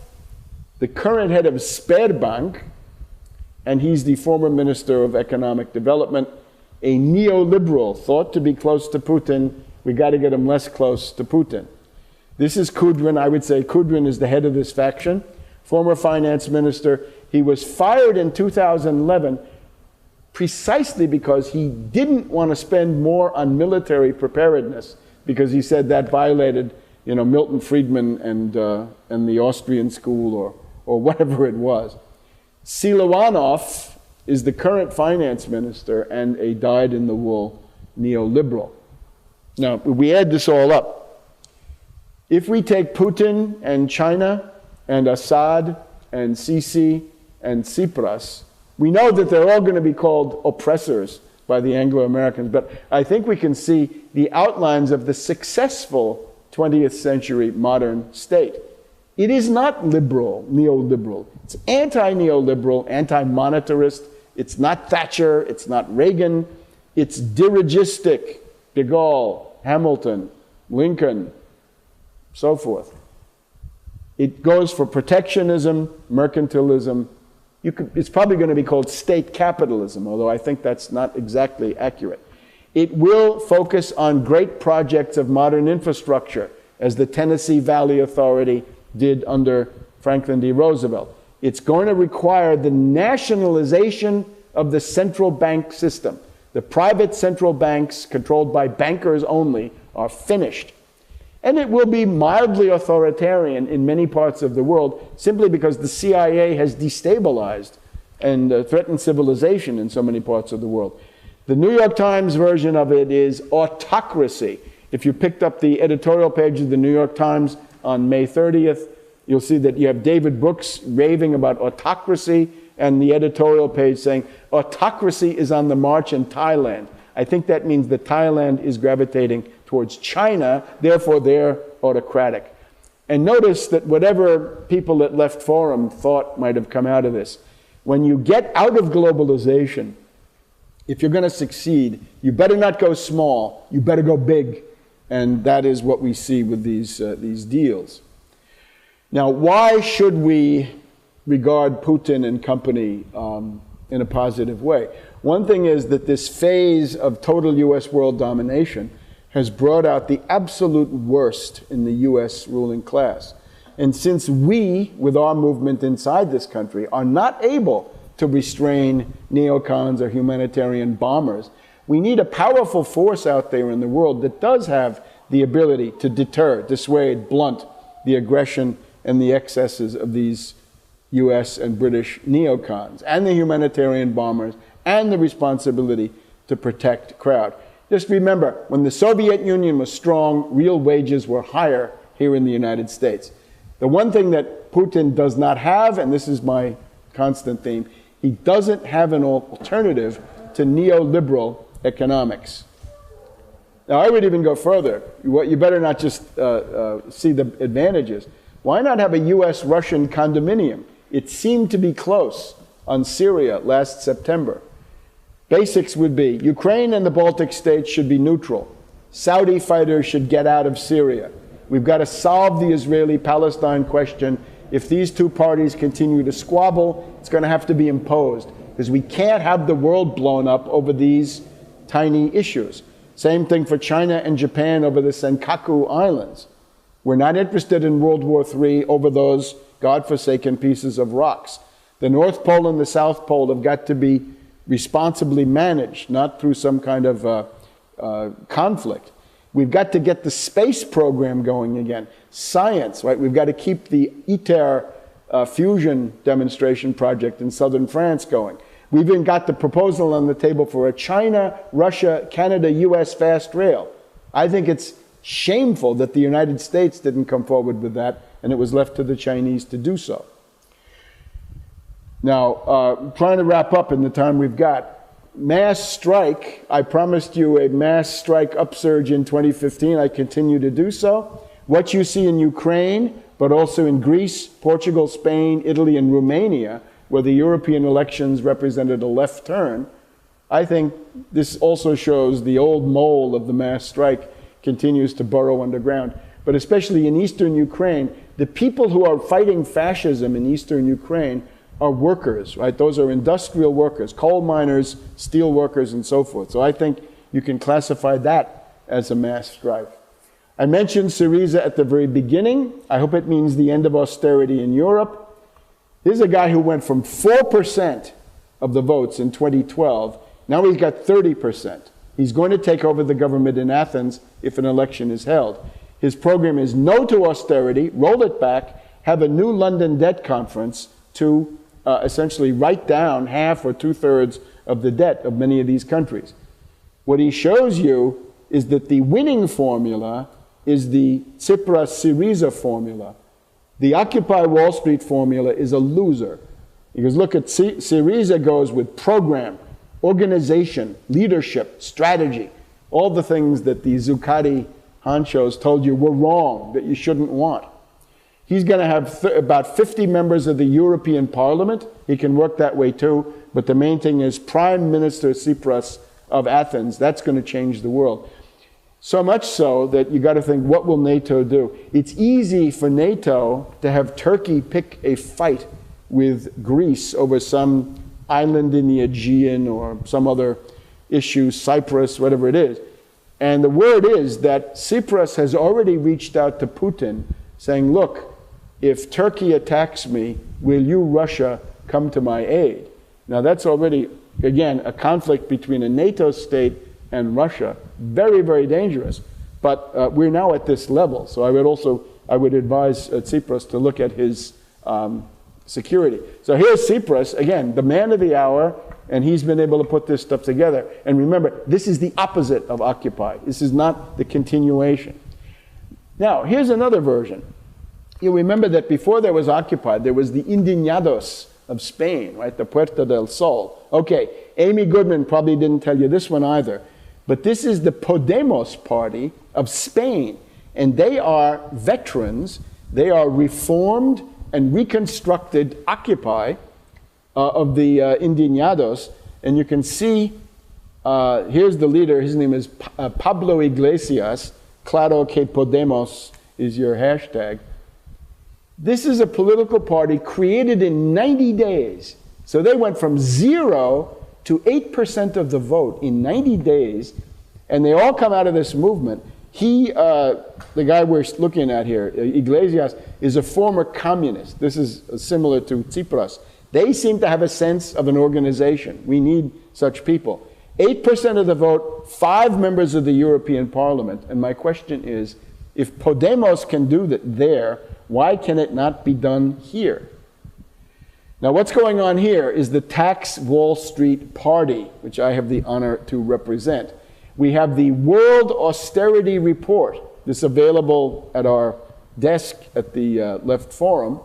the current head of Sberbank, and he's the former Minister of Economic Development, a neoliberal, thought to be close to Putin. We got to get him less close to Putin. This is Kudrin. I would say Kudrin is the head of this faction, former finance minister. He was fired in 2011 precisely because he didn't want to spend more on military preparedness, because he said that violated, Milton Friedman and the Austrian school or whatever it was. Siluanov is the current finance minister and a dyed-in-the-wool neoliberal. Now, we add this all up. If we take Putin and China and Assad and Sisi and Tsipras, we know that they're all going to be called oppressors by the Anglo-Americans, but I think we can see the outlines of the successful 20th century modern state. It is not liberal, neoliberal. It's anti-neoliberal, anti-monetarist. It's not Thatcher. It's not Reagan. It's dirigistic. De Gaulle, Hamilton, Lincoln, so forth. It goes for protectionism, mercantilism. It's probably going to be called state capitalism, although I think that's not exactly accurate. It will focus on great projects of modern infrastructure, as the Tennessee Valley Authority did under Franklin D. Roosevelt. It's going to require the nationalization of the central bank system. The private central banks, controlled by bankers only, are finished. And it will be mildly authoritarian in many parts of the world, simply because the CIA has destabilized and threatened civilization in so many parts of the world. The New York Times version of it is autocracy. If you picked up the editorial page of the New York Times on May 30th, you'll see that you have David Brooks raving about autocracy, and the editorial page saying, autocracy is on the march in Thailand. I think that means that Thailand is gravitating towards China, therefore they're autocratic. And notice that whatever people at Left Forum thought might have come out of this, when you get out of globalization, if you're going to succeed, you better not go small, you better go big. And that is what we see with these deals. Now, why should we regard Putin and company in a positive way? One thing is that this phase of total US world domination has brought out the absolute worst in the US ruling class. And since we, with our movement inside this country, are not able to restrain neocons or humanitarian bombers, we need a powerful force out there in the world that does have the ability to deter, dissuade, blunt the aggression and the excesses of these US and British neocons, and the humanitarian bombers, and the responsibility to protect crowd. Just remember, when the Soviet Union was strong, real wages were higher here in the United States. The one thing that Putin does not have, and this is my constant theme, he doesn't have an alternative to neoliberal economics. Now, I would even go further. You better not just see the advantages. Why not have a US-Russian condominium? It seemed to be close on Syria last September. Basics would be, Ukraine and the Baltic states should be neutral. Saudi fighters should get out of Syria. We've got to solve the Israeli-Palestine question. If these two parties continue to squabble, it's going to have to be imposed, because we can't have the world blown up over these tiny issues. Same thing for China and Japan over the Senkaku Islands. We're not interested in World War III over those godforsaken pieces of rocks. The North Pole and the South Pole have got to be responsibly managed, not through some kind of conflict. We've got to get the space program going again. Science, right? We've got to keep the ITER fusion demonstration project in southern France going. We've even got the proposal on the table for a China, Russia, Canada, US fast rail. I think it's shameful that the United States didn't come forward with that, and it was left to the Chinese to do so. Now, trying to wrap up in the time we've got. Mass strike, I promised you a mass strike upsurge in 2015. I continue to do so. What you see in Ukraine, but also in Greece, Portugal, Spain, Italy, and Romania, where the European elections represented a left turn, I think this also shows the old mole of the mass strike continues to burrow underground. But especially in eastern Ukraine, the people who are fighting fascism in eastern Ukraine are workers, right? Those are industrial workers, coal miners, steel workers, and so forth. So I think you can classify that as a mass strike. I mentioned Syriza at the very beginning. I hope it means the end of austerity in Europe. Here's a guy who went from 4% of the votes in 2012. Now he's got 30%. He's going to take over the government in Athens if an election is held. His program is no to austerity, roll it back, have a new London debt conference to essentially write down half or two-thirds of the debt of many of these countries. What he shows you is that the winning formula is the Tsipras-Syriza formula. The Occupy Wall Street formula is a loser. Because look at Syriza goes with program, organization, leadership, strategy, all the things that the Zuccotti honchos told you were wrong, that you shouldn't want. He's going to have about 50 members of the European Parliament. He can work that way too. But the main thing is Prime Minister Tsipras of Athens. That's going to change the world. So much so that you got to think, what will NATO do? It's easy for NATO to have Turkey pick a fight with Greece over some island in the Aegean or some other issue, Cyprus, whatever it is. And the word is that Tsipras has already reached out to Putin saying, look, if Turkey attacks me, will you, Russia, come to my aid? Now that's already, again, a conflict between a NATO state and Russia. Very, very dangerous. But we're now at this level. So I would advise Tsipras to look at his security. So here's Tsipras, again, the man of the hour, and he's been able to put this stuff together. And remember, this is the opposite of Occupy. This is not the continuation. Now, here's another version. You remember that before there was Occupy, there was the Indignados of Spain, right? The Puerta del Sol. Okay, Amy Goodman probably didn't tell you this one either. But this is the Podemos party of Spain. And they are veterans. They are reformed and reconstructed Occupy of the Indignados. And you can see, here's the leader. His name is Pablo Iglesias. Claro que Podemos is your hashtag. This is a political party created in 90 days. So they went from 0 to 8% of the vote in 90 days. And they all come out of this movement. He, the guy we're looking at here, Iglesias, is a former communist. This is similar to Tsipras. They seem to have a sense of an organization. We need such people. 8% of the vote, 5 members of the European Parliament. And my question is, if Podemos can do that there, why can it not be done here? Now what's going on here is the Tax Wall Street Party, which I have the honor to represent. We have the World Austerity Report. This is available at our desk at the Left Forum.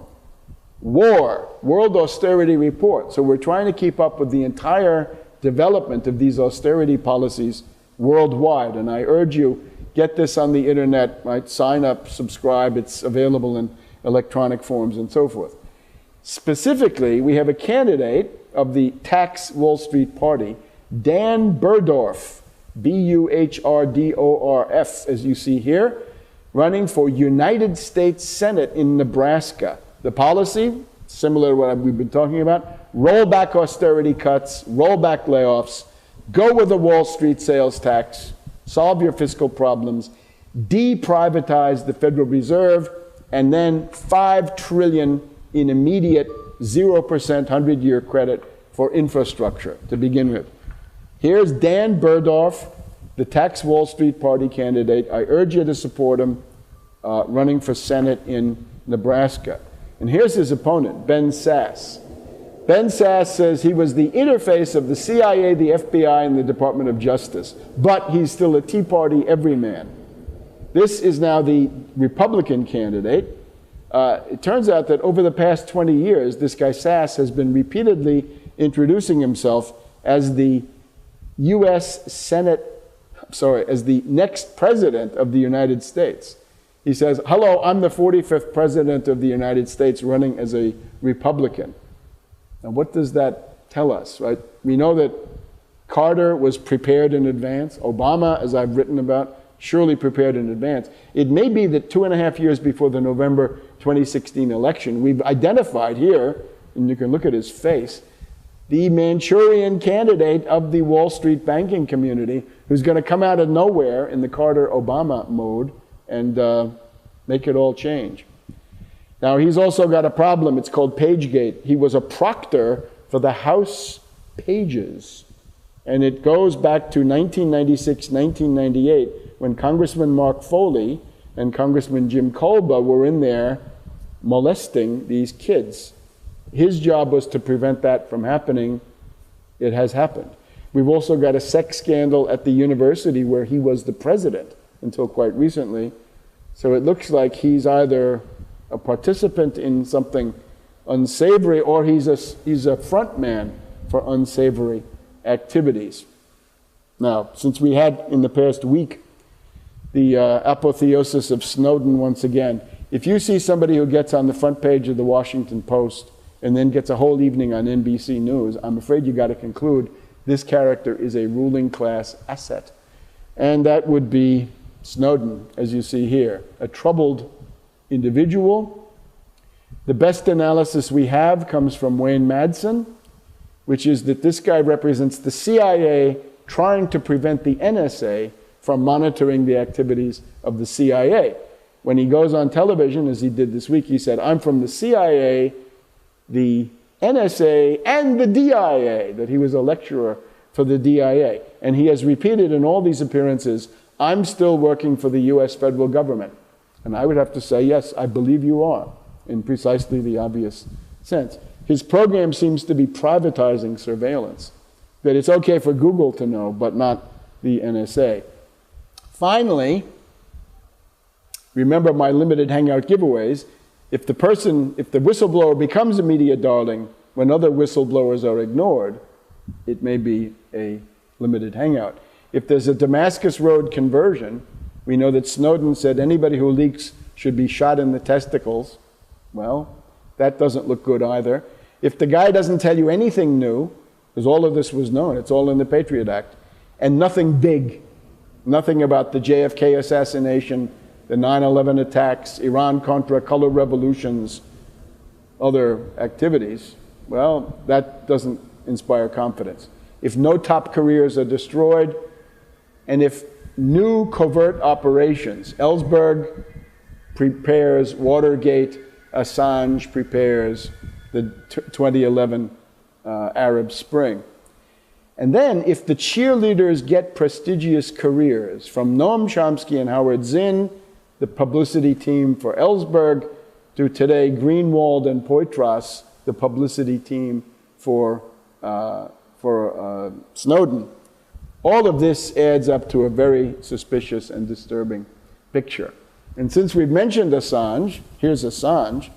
World Austerity Report. So we're trying to keep up with the entire development of these austerity policies worldwide. And I urge you, get this on the internet, right? Sign up, subscribe. It's available in electronic forms and so forth. Specifically, we have a candidate of the Tax Wall Street Party, Dan Burdorf, B-U-H-R-D-O-R-F, as you see here, running for United States Senate in Nebraska. The policy, similar to what we've been talking about, roll back austerity cuts, roll back layoffs, go with the Wall Street sales tax, solve your fiscal problems, deprivatize the Federal Reserve, and then $5 trillion in immediate 0% 100-year credit for infrastructure to begin with. Here's Dan Burdorf, the Tax Wall Street Party candidate. I urge you to support him running for Senate in Nebraska. And here's his opponent, Ben Sasse. Ben Sasse says he was the interface of the CIA, the FBI, and the Department of Justice, but he's still a Tea Party everyman. This is now the Republican candidate. It turns out that over the past 20 years, this guy Sasse has been repeatedly introducing himself as the as the next president of the United States. He says, hello, I'm the 45th president of the United States running as a Republican. Now, what does that tell us, right? We know that Carter was prepared in advance. Obama, as I've written about, surely prepared in advance. It may be that 2.5 years before the November 2016 election, we've identified here, and you can look at his face, the Manchurian candidate of the Wall Street banking community who's going to come out of nowhere in the Carter-Obama mode and make it all change. Now, he's also got a problem. It's called Pagegate. He was a proctor for the House Pages. And it goes back to 1996, 1998, when Congressman Mark Foley and Congressman Jim Colba were in there molesting these kids. His job was to prevent that from happening. It has happened. We've also got a sex scandal at the university where he was the president until quite recently. So it looks like he's either a participant in something unsavory, or he's a front man for unsavory activities. Now, since we had in the past week the apotheosis of Snowden once again, if you see somebody who gets on the front page of the Washington Post and then gets a whole evening on NBC News, I'm afraid you got to conclude this character is a ruling class asset. And that would be Snowden, as you see here, a troubled individual. The best analysis we have comes from Wayne Madsen, which is that this guy represents the CIA trying to prevent the NSA from monitoring the activities of the CIA. When he goes on television, as he did this week, he said, I'm from the CIA, the NSA, and the DIA, that he was a lecturer for the DIA. And he has repeated in all these appearances, I'm still working for the US federal government. And I would have to say, yes, I believe you are, in precisely the obvious sense. His program seems to be privatizing surveillance, that it's okay for Google to know, but not the NSA. Finally, remember my limited Hangout giveaways. If the whistleblower becomes a media darling when other whistleblowers are ignored, it may be a limited Hangout. If there's a Damascus Road conversion, we know that Snowden said anybody who leaks should be shot in the testicles. Well, that doesn't look good either. If the guy doesn't tell you anything new, because all of this was known, it's all in the Patriot Act, and nothing big, nothing about the JFK assassination, the 9/11 attacks, Iran-Contra, color revolutions, other activities, well, that doesn't inspire confidence. If no top careers are destroyed, and if new covert operations, Ellsberg prepares Watergate, Assange prepares the 2011 Arab Spring. And then if the cheerleaders get prestigious careers, from Noam Chomsky and Howard Zinn, the publicity team for Ellsberg, to today Greenwald and Poitras, the publicity team for Snowden. All of this adds up to a very suspicious and disturbing picture. And since we've mentioned Assange, here's Assange.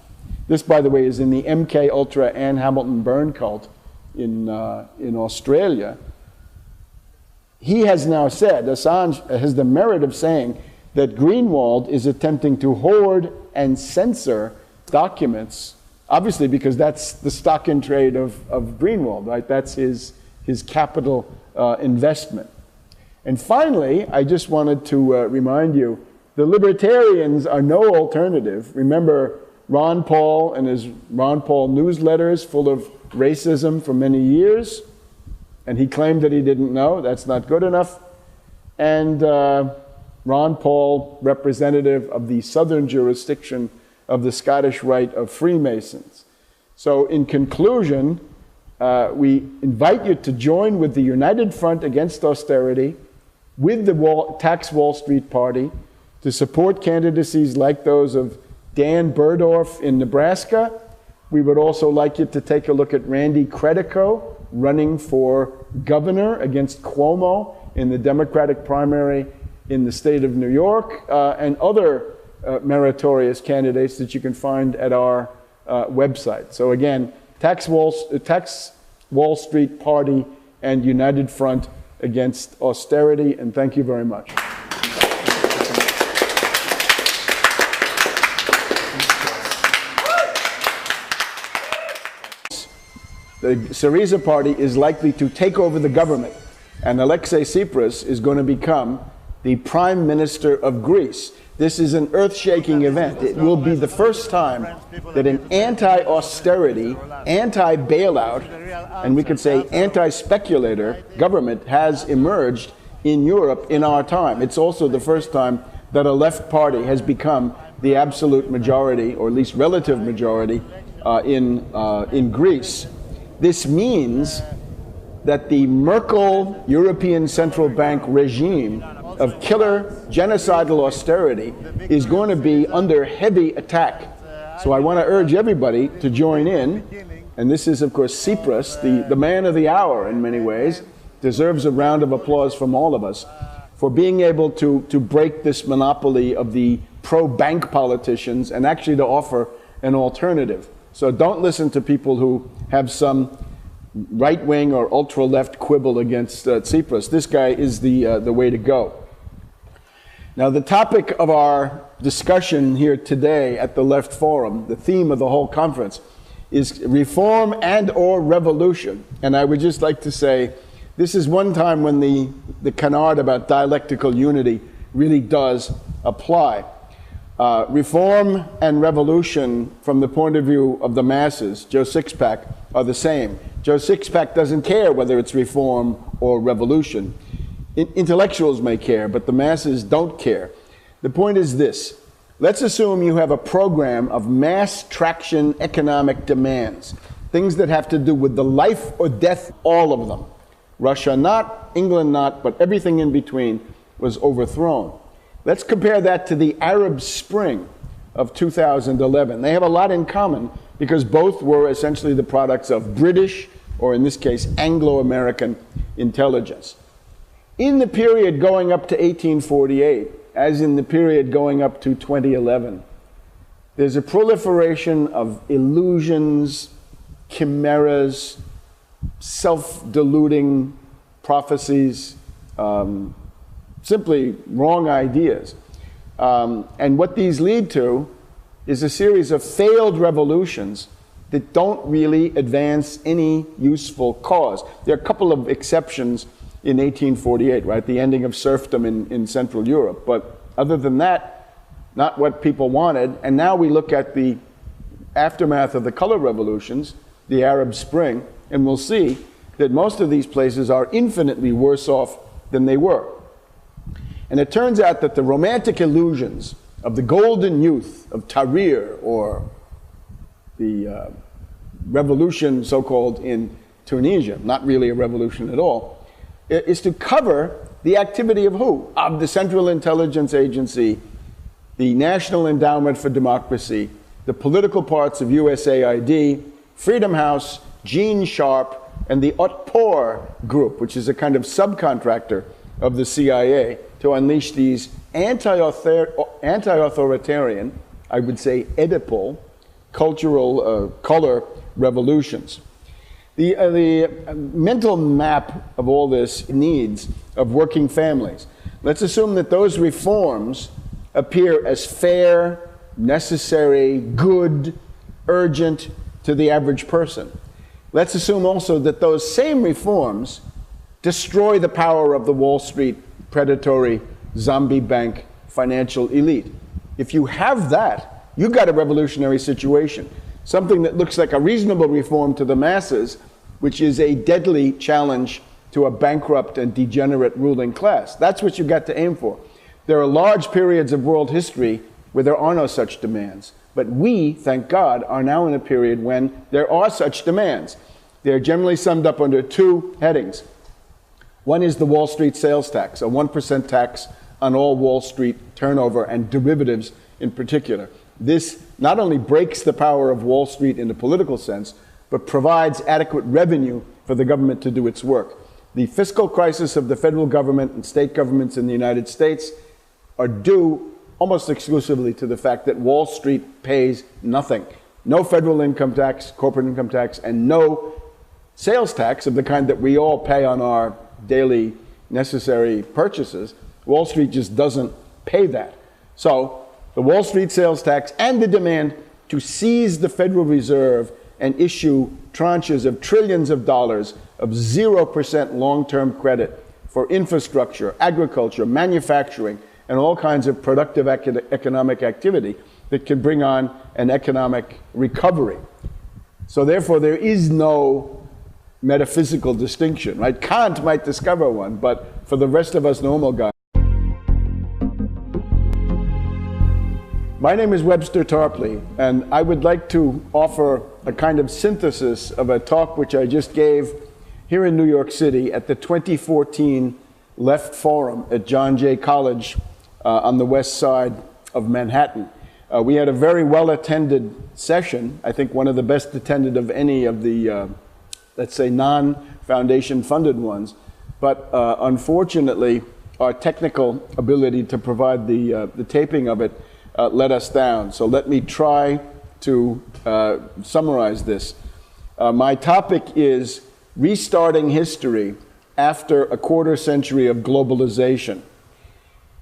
This, by the way, is in the MK Ultra Anne Hamilton burn cult in Australia. He has now said, Assange has the merit of saying that Greenwald is attempting to hoard and censor documents, obviously because that's the stock in trade of Greenwald, right? That's his capital investment. And finally, I just wanted to remind you, the libertarians are no alternative. Remember Ron Paul and his Ron Paul newsletters full of racism for many years, and he claimed that he didn't know. That's not good enough. And Ron Paul, representative of the southern jurisdiction of the Scottish Rite of Freemasons. So in conclusion, we invite you to join with the United Front Against Austerity, with the Tax Wall Street Party, to support candidacies like those of Dan Burdorf in Nebraska. We would also like you to take a look at Randy Credico running for governor against Cuomo in the Democratic primary in the state of New York, and other meritorious candidates that you can find at our website. So again, Tax Wall Street Party and United Front Against Austerity, and thank you very much. The Syriza party is likely to take over the government, and Alexei Tsipras is going to become the Prime Minister of Greece. This is an earth-shaking event. It will be the first time that an anti-austerity, anti-bailout, and we could say anti-speculator government has emerged in Europe in our time. It's also the first time that a left party has become the absolute majority, or at least relative majority, in Greece. This means that the Merkel European Central Bank regime of killer, genocidal austerity is going to be under heavy attack. So I want to urge everybody to join in. And this is, of course, Tsipras, the man of the hour in many ways, deserves a round of applause from all of us for being able to break this monopoly of the pro-bank politicians and actually to offer an alternative. So don't listen to people who have some right-wing or ultra-left quibble against Tsipras. This guy is the way to go. Now, the topic of our discussion here today at the Left Forum, the theme of the whole conference, is reform and or revolution. And I would just like to say, this is one time when the canard about dialectical unity really does apply. Reform and revolution, from the point of view of the masses, Joe Sixpack, are the same. Joe Sixpack doesn't care whether it's reform or revolution. Intellectuals may care, but the masses don't care. The point is this. Let's assume you have a program of mass traction economic demands, things that have to do with the life or death, all of them. Russia not, England not, but everything in between was overthrown. Let's compare that to the Arab Spring of 2011. They have a lot in common because both were essentially the products of British, or in this case, Anglo-American intelligence. In the period going up to 1848, as in the period going up to 2011, there's a proliferation of illusions, chimeras, self-deluding prophecies, simply wrong ideas. And what these lead to is a series of failed revolutions that don't really advance any useful cause. There are a couple of exceptions in 1848, right? The ending of serfdom in Central Europe. But other than that, not what people wanted. And now we look at the aftermath of the color revolutions, the Arab Spring, and we'll see that most of these places are infinitely worse off than they were. And it turns out that the romantic illusions of the golden youth of Tahrir, or the revolution so-called in Tunisia, not really a revolution at all, is to cover the activity of who? Of the Central Intelligence Agency, the National Endowment for Democracy, the political parts of USAID, Freedom House, Gene Sharp, and the Otpor group, which is a kind of subcontractor of the CIA, to unleash these anti-authoritarian, I would say Oedipal, cultural color revolutions. The mental map of all this needs of working families. Let's assume that those reforms appear as fair, necessary, good, urgent to the average person. Let's assume also that those same reforms destroy the power of the Wall Street predatory zombie bank financial elite. If you have that, you've got a revolutionary situation. Something that looks like a reasonable reform to the masses, which is a deadly challenge to a bankrupt and degenerate ruling class. That's what you've got to aim for. There are large periods of world history where there are no such demands. But we, thank God, are now in a period when there are such demands. They're generally summed up under two headings. One is the Wall Street sales tax, a 1% tax on all Wall Street turnover and derivatives in particular. This not only breaks the power of Wall Street in the political sense, but provides adequate revenue for the government to do its work. The fiscal crisis of the federal government and state governments in the United States are due almost exclusively to the fact that Wall Street pays nothing. No federal income tax, corporate income tax, and no sales tax of the kind that we all pay on our daily necessary purchases. Wall Street just doesn't pay that. So the Wall Street sales tax and the demand to seize the Federal Reserve and issue tranches of trillions of dollars of 0% long-term credit for infrastructure, agriculture, manufacturing, and all kinds of productive economic activity that can bring on an economic recovery. So therefore, there is no metaphysical distinction, right? Kant might discover one, but for the rest of us normal guys. My name is Webster Tarpley, and I would like to offer a kind of synthesis of a talk which I just gave here in New York City at the 2014 Left Forum at John Jay College on the west side of Manhattan. We had a very well-attended session, I think one of the best attended of any of the, let's say, non-foundation funded ones. But unfortunately, our technical ability to provide the taping of it let us down. So let me try to summarize this. My topic is restarting history after a quarter century of globalization.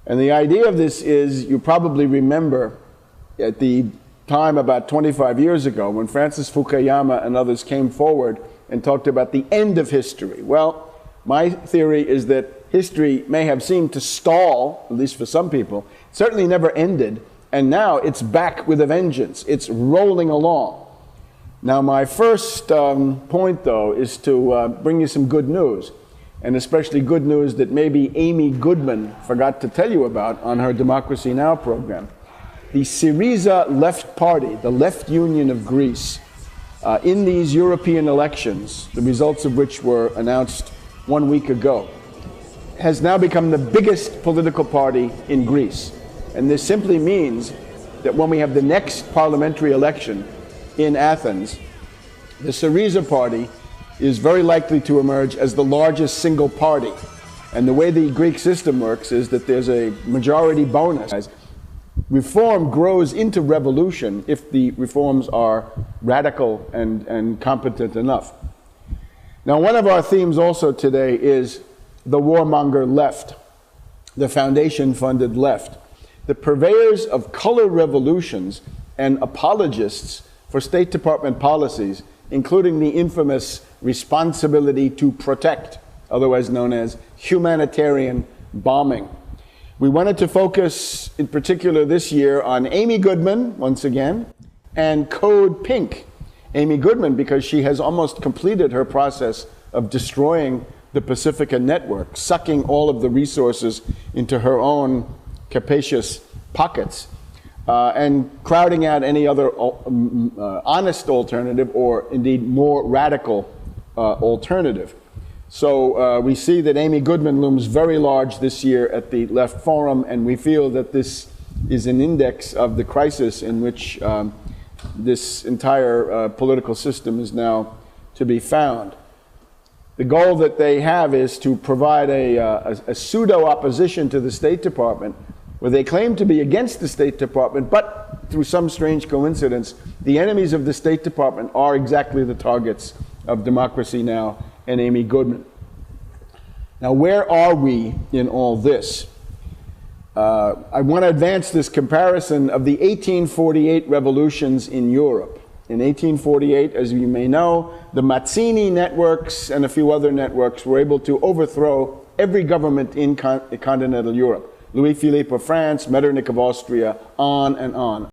And the idea of this is, you probably remember at the time about 25 years ago when Francis Fukuyama and others came forward and talked about the end of history. Well, my theory is that history may have seemed to stall, at least for some people, certainly never ended, and now it's back with a vengeance. It's rolling along. Now, my first point, though, is to bring you some good news, and especially good news that maybe Amy Goodman forgot to tell you about on her Democracy Now! Program. The Syriza Left Party, the Left Union of Greece, in these European elections, the results of which were announced 1 week ago, has now become the biggest political party in Greece. And this simply means that when we have the next parliamentary election in Athens, the Syriza party is very likely to emerge as the largest single party. And the way the Greek system works is that there's a majority bonus. Reform grows into revolution if the reforms are radical and competent enough. Now, one of our themes also today is the warmonger left, the foundation-funded left, the purveyors of color revolutions and apologists for State Department policies, including the infamous responsibility to protect, otherwise known as humanitarian bombing. We wanted to focus in particular this year on Amy Goodman, once again, and Code Pink. Amy Goodman, because she has almost completed her process of destroying the Pacifica network, sucking all of the resources into her own capacious pockets, and crowding out any other honest alternative, or indeed more radical alternative. So we see that Amy Goodman looms very large this year at the Left Forum, and we feel that this is an index of the crisis in which this entire political system is now to be found. The goal that they have is to provide a pseudo-opposition to the State Department, where they claim to be against the State Department, but through some strange coincidence, the enemies of the State Department are exactly the targets of Democracy Now! And Amy Goodman. Now, where are we in all this? I want to advance this comparison of the 1848 revolutions in Europe. In 1848, as you may know, the Mazzini networks and a few other networks were able to overthrow every government in continental Europe. Louis-Philippe of France, Metternich of Austria, on and on.